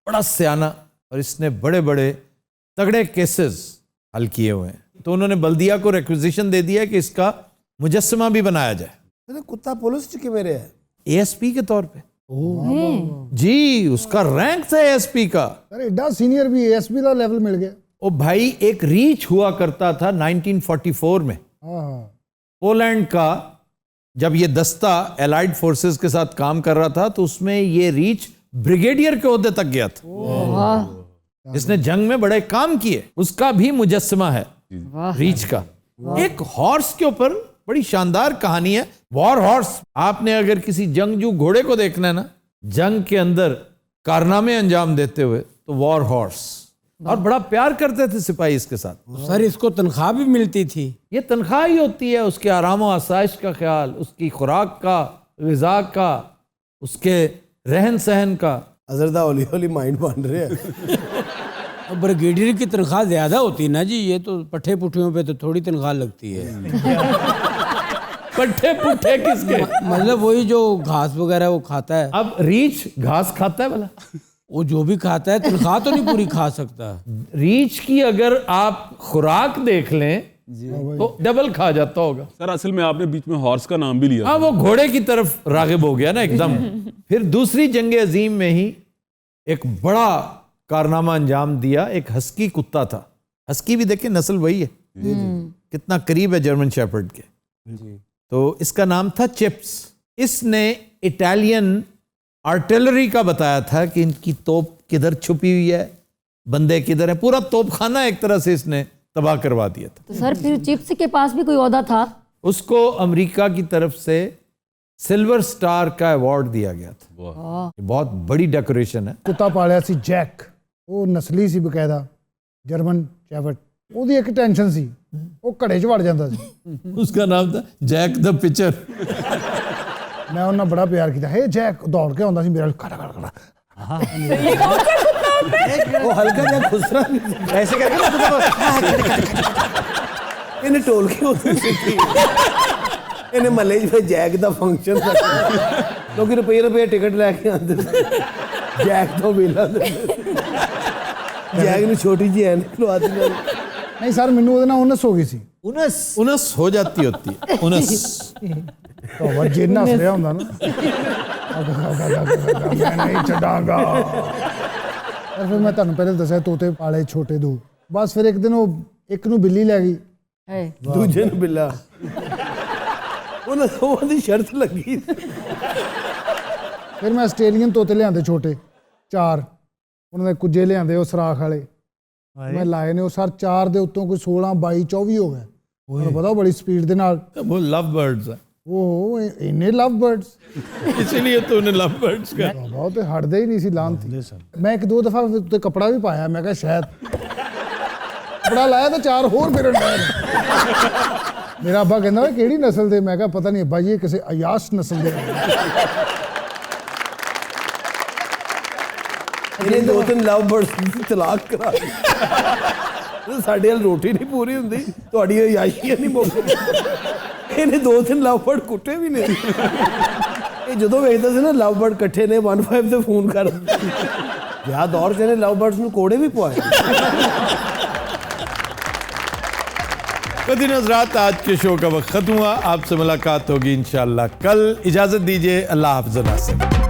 Speaker 1: बड़ा सियाना और इसने बड़े बड़े तगड़े केसेस हल किए हुए हैं तो उन्होंने बल्दिया को रिक्विजिशन दे दिया कि इसका मुजस्समा भी बनाया जाए
Speaker 2: कुत्ता पुलिस च किवें रहा
Speaker 1: एएसपी के तौर पे जी उसका रैंक था एएसपी का
Speaker 3: ਸਰ ਐਡਾ ਸੀਨੀਅਰ ਵੀ ਏਐਸਪੀ ਦਾ ਲੈਵਲ ਮਿਲ ਗਿਆ
Speaker 1: ओ भाई, एक रीच हुआ करता था 1944 में पोलैंड का, जब ये दस्ता एलाइड फोर्सेस के साथ काम कर रहा था तो उसमें ये रीच ब्रिगेडियर के ओहदे तक गया था, जिसने जंग में बड़े काम किए। उसका भी मुजस्समा है रीच का। एक हॉर्स के ऊपर बड़ी शानदार कहानी है, वॉर हॉर्स। आपने अगर किसी जंगजू घोड़े को देखना है ना, जंग के अंदर कारनामे अंजाम देते हुए, तो वॉर हॉर्स। और बड़ा प्यार करते थे सिपाही इसके साथ।
Speaker 10: सर इसको तनख्वाह भी मिलती थी?
Speaker 1: ये तनख्वाह ही होती है, उसके आराम और आसाइश का ख्याल, उसकी खुराक का, ग़िज़ा का, उसके रहन सहन का।
Speaker 2: अजरदा हौली हौली माइंड बन रहे हैं।
Speaker 10: ब्रिगेडियर की तनख्वाह ज्यादा होती है ना जी, ये तो पट्ठे पुट्ठियों पे तो थोड़ी तनख्वाह लगती है।
Speaker 1: पट्ठे पुट्ठे किसके?
Speaker 10: मतलब वही जो घास वगैरह वो खाता है।
Speaker 1: अब रीछ घास खाता है भला?
Speaker 10: वो जो भी खाता है तनख्वाह तो नहीं पूरी खा सकता।
Speaker 1: रीछ की अगर आप खुराक देख लें तो डबल खा जाता होगा।
Speaker 9: सर असल में आपने बीच में हॉर्स का नाम भी लिया।
Speaker 1: हाँ, वो घोड़े की तरफ रागिब हो गया ना एकदम। फिर दूसरी जंग अजीम में ही एक बड़ा कारनामा अंजाम दिया। एक हस्की कुत्ता था, हस्की भी देखें नस्ल वही है, कितना करीब है जर्मन शेपर्ड के। तो इसका नाम था चिप्स। इसने इटालियन आर्टिलरी का बताया था कि इनकी तोप किधर छुपी हुई है, बंदे किधर है। पूरा तोपखाना एक तरह से इसने तबाह करवा दिया था।
Speaker 12: तो सर फिर चिप्स के पास भी कोई ओहदा था?
Speaker 1: उसको अमेरिका की तरफ से सिल्वर स्टार का अवार्ड दिया गया था। ये बहुत बड़ी डेकोरेशन है।
Speaker 3: कुत्ता पालिया सी जैक, वो नस्ली सी बकायदा जर्मन शेपर्ड। ਉਹਦੀ ਇੱਕ ਟੈਨਸ਼ਨ ਸੀ, ਉਹ ਘੜੇ 'ਚ ਵੜ ਜਾਂਦਾ ਸੀ।
Speaker 1: उसका नाम था जैक द पिचर।
Speaker 3: मैं ਉਹਨਾਂ ਬੜਾ ਪਿਆਰ ਕੀਤਾ। हे जैक ਦੌੜ ਕੇ ਆਉਂਦਾ ਸੀ ਮੇਰੇ ਨਾਲ, ਖੜਾ ਖੜਾ ਖੜਾ।
Speaker 2: वो हल्का जब खुसरा ऐसे करके इन्हें टोल के होते इन्हें मले में जैक दा फंक्शन लोग रुपये टिकट लैके आते जैक तो वेला जैक ने छोटी जी ऐनक लवा दी।
Speaker 3: नहीं सर, मैनू ਉਹਦੇ ਨਾਲ ਉਨਸ ਹੋ ਗਈ ਸੀ।
Speaker 1: उनस हो जाती होती है, उनस।
Speaker 3: तो वजे नस रहा ਹੁੰਦਾ ना, मैं नहीं छड़ांगा। और फिर मैं ਤੁਹਾਨੂੰ ਪਹਿਲੇ ਦੱਸਿਆ ਤੋਤੇ ਪਾਲੇ ਛੋਟੇ ਦੋ। ਬਸ ਫਿਰ ਇੱਕ ਦਿਨ ਉਹ ਇੱਕ ਨੂੰ ਬਿੱਲੀ ਲੈ ਗਈ,
Speaker 2: दूजे ने बिल्ला उन्होंने शर्त लगी।
Speaker 3: ਫਿਰ ਮੈਂ ਆਸਟ੍ਰੇਲੀਅਨ ਤੋਤੇ ਲਿਆਂਦੇ ਛੋਟੇ 4, ਉਹਨਾਂ ਦੇ ਕੁੱਜੇ ਲਿਆਂਦੇ ਉਹ ਸਰਾਖ ਵਾਲੇ, ਮੈਂ ਲਾਏ ਨੇ। ਉਹ ਸਰ 4 ਦੇ ਉੱਤੋਂ ਕੋਈ 16 22 24 ਹੋ ਗਏ। ਤੁਹਾਨੂੰ ਪਤਾ ਬੜੀ ਸਪੀਡ ਦੇ ਨਾਲ।
Speaker 1: वो लव बर्ड्स है,
Speaker 3: ਉਹ ਇੰਨੇ ਲਵ ਬਰਡਸ,
Speaker 1: इसीलिए तो उन्हें लव बर्ड्स का।
Speaker 3: ਬਹੁਤ ਹਟਦੇ ਹੀ ਨਹੀਂ ਸੀ ਲਾਂਤੀ। ਮੈਂ ਇੱਕ ਦੋ ਦਫਾ ਉੱਤੇ ਕੱਪੜਾ ਵੀ ਪਾਇਆ, ਮੈਂ ਕਿਹਾ ਸ਼ਾਇਦ ਕੱਪੜਾ ਲਾਇਆ ਤਾਂ 4 ਹੋਰ ਫਿਰਨ ਡਏ ਨੇ। ਮੇਰਾ ਅੱਬਾ ਕਹਿੰਦਾ ਵਾ ਕਿਹੜੀ ਨਸਲ ਦੇ? ਮੈਂ ਕਿਹਾ ਪਤਾ ਨਹੀਂ ਅੱਬਾ ਜੀ, ਇਹ ਕਿਸੇ ਅਯਾਸ਼ ਨਸਲ ਦੇ।
Speaker 2: ਇਹਨੇ 2-3 ਲਵ ਬਰਡਸ ਦੀ ਤਲਾਕ ਕਰਾ ਦਿੱਤੀ। ਸਾਡੇ ਨਾਲ ਰੋਟੀ ਨਹੀਂ ਪੂਰੀ ਹੁੰਦੀ, ਤੁਹਾਡੀ ਅਯਾਸ਼ੀਆਂ ਨਹੀਂ ਮੁੱਕਦੀ। ਇਹਨੇ 2-3 ਲਵ ਬਰਡ ਕੁੱਟੇ ਵੀ ਨੇ। ਇਹ ਜਦੋਂ ਵੇਖਦਾ ਸੀ ਨਾ ਲਵ ਬਰਡ ਇਕੱਠੇ ਨੇ 15 ਤੇ ਫੋਨ ਕਰ ਦਿੰਦਾ। ਵਿਆਹ ਦੌਰ 'ਚ ਇਹਨੇ ਲਵ ਬਰਡਸ ਨੂੰ ਕੋੜੇ भी ਪਵਾਏ।
Speaker 1: कदीर हज़रात, आज के शो का वक्त खत्म हुआ। आपसे मुलाकात होगी इंशाअल्लाह कल। इजाजत दीजिए, अल्लाह हाफ़िज़।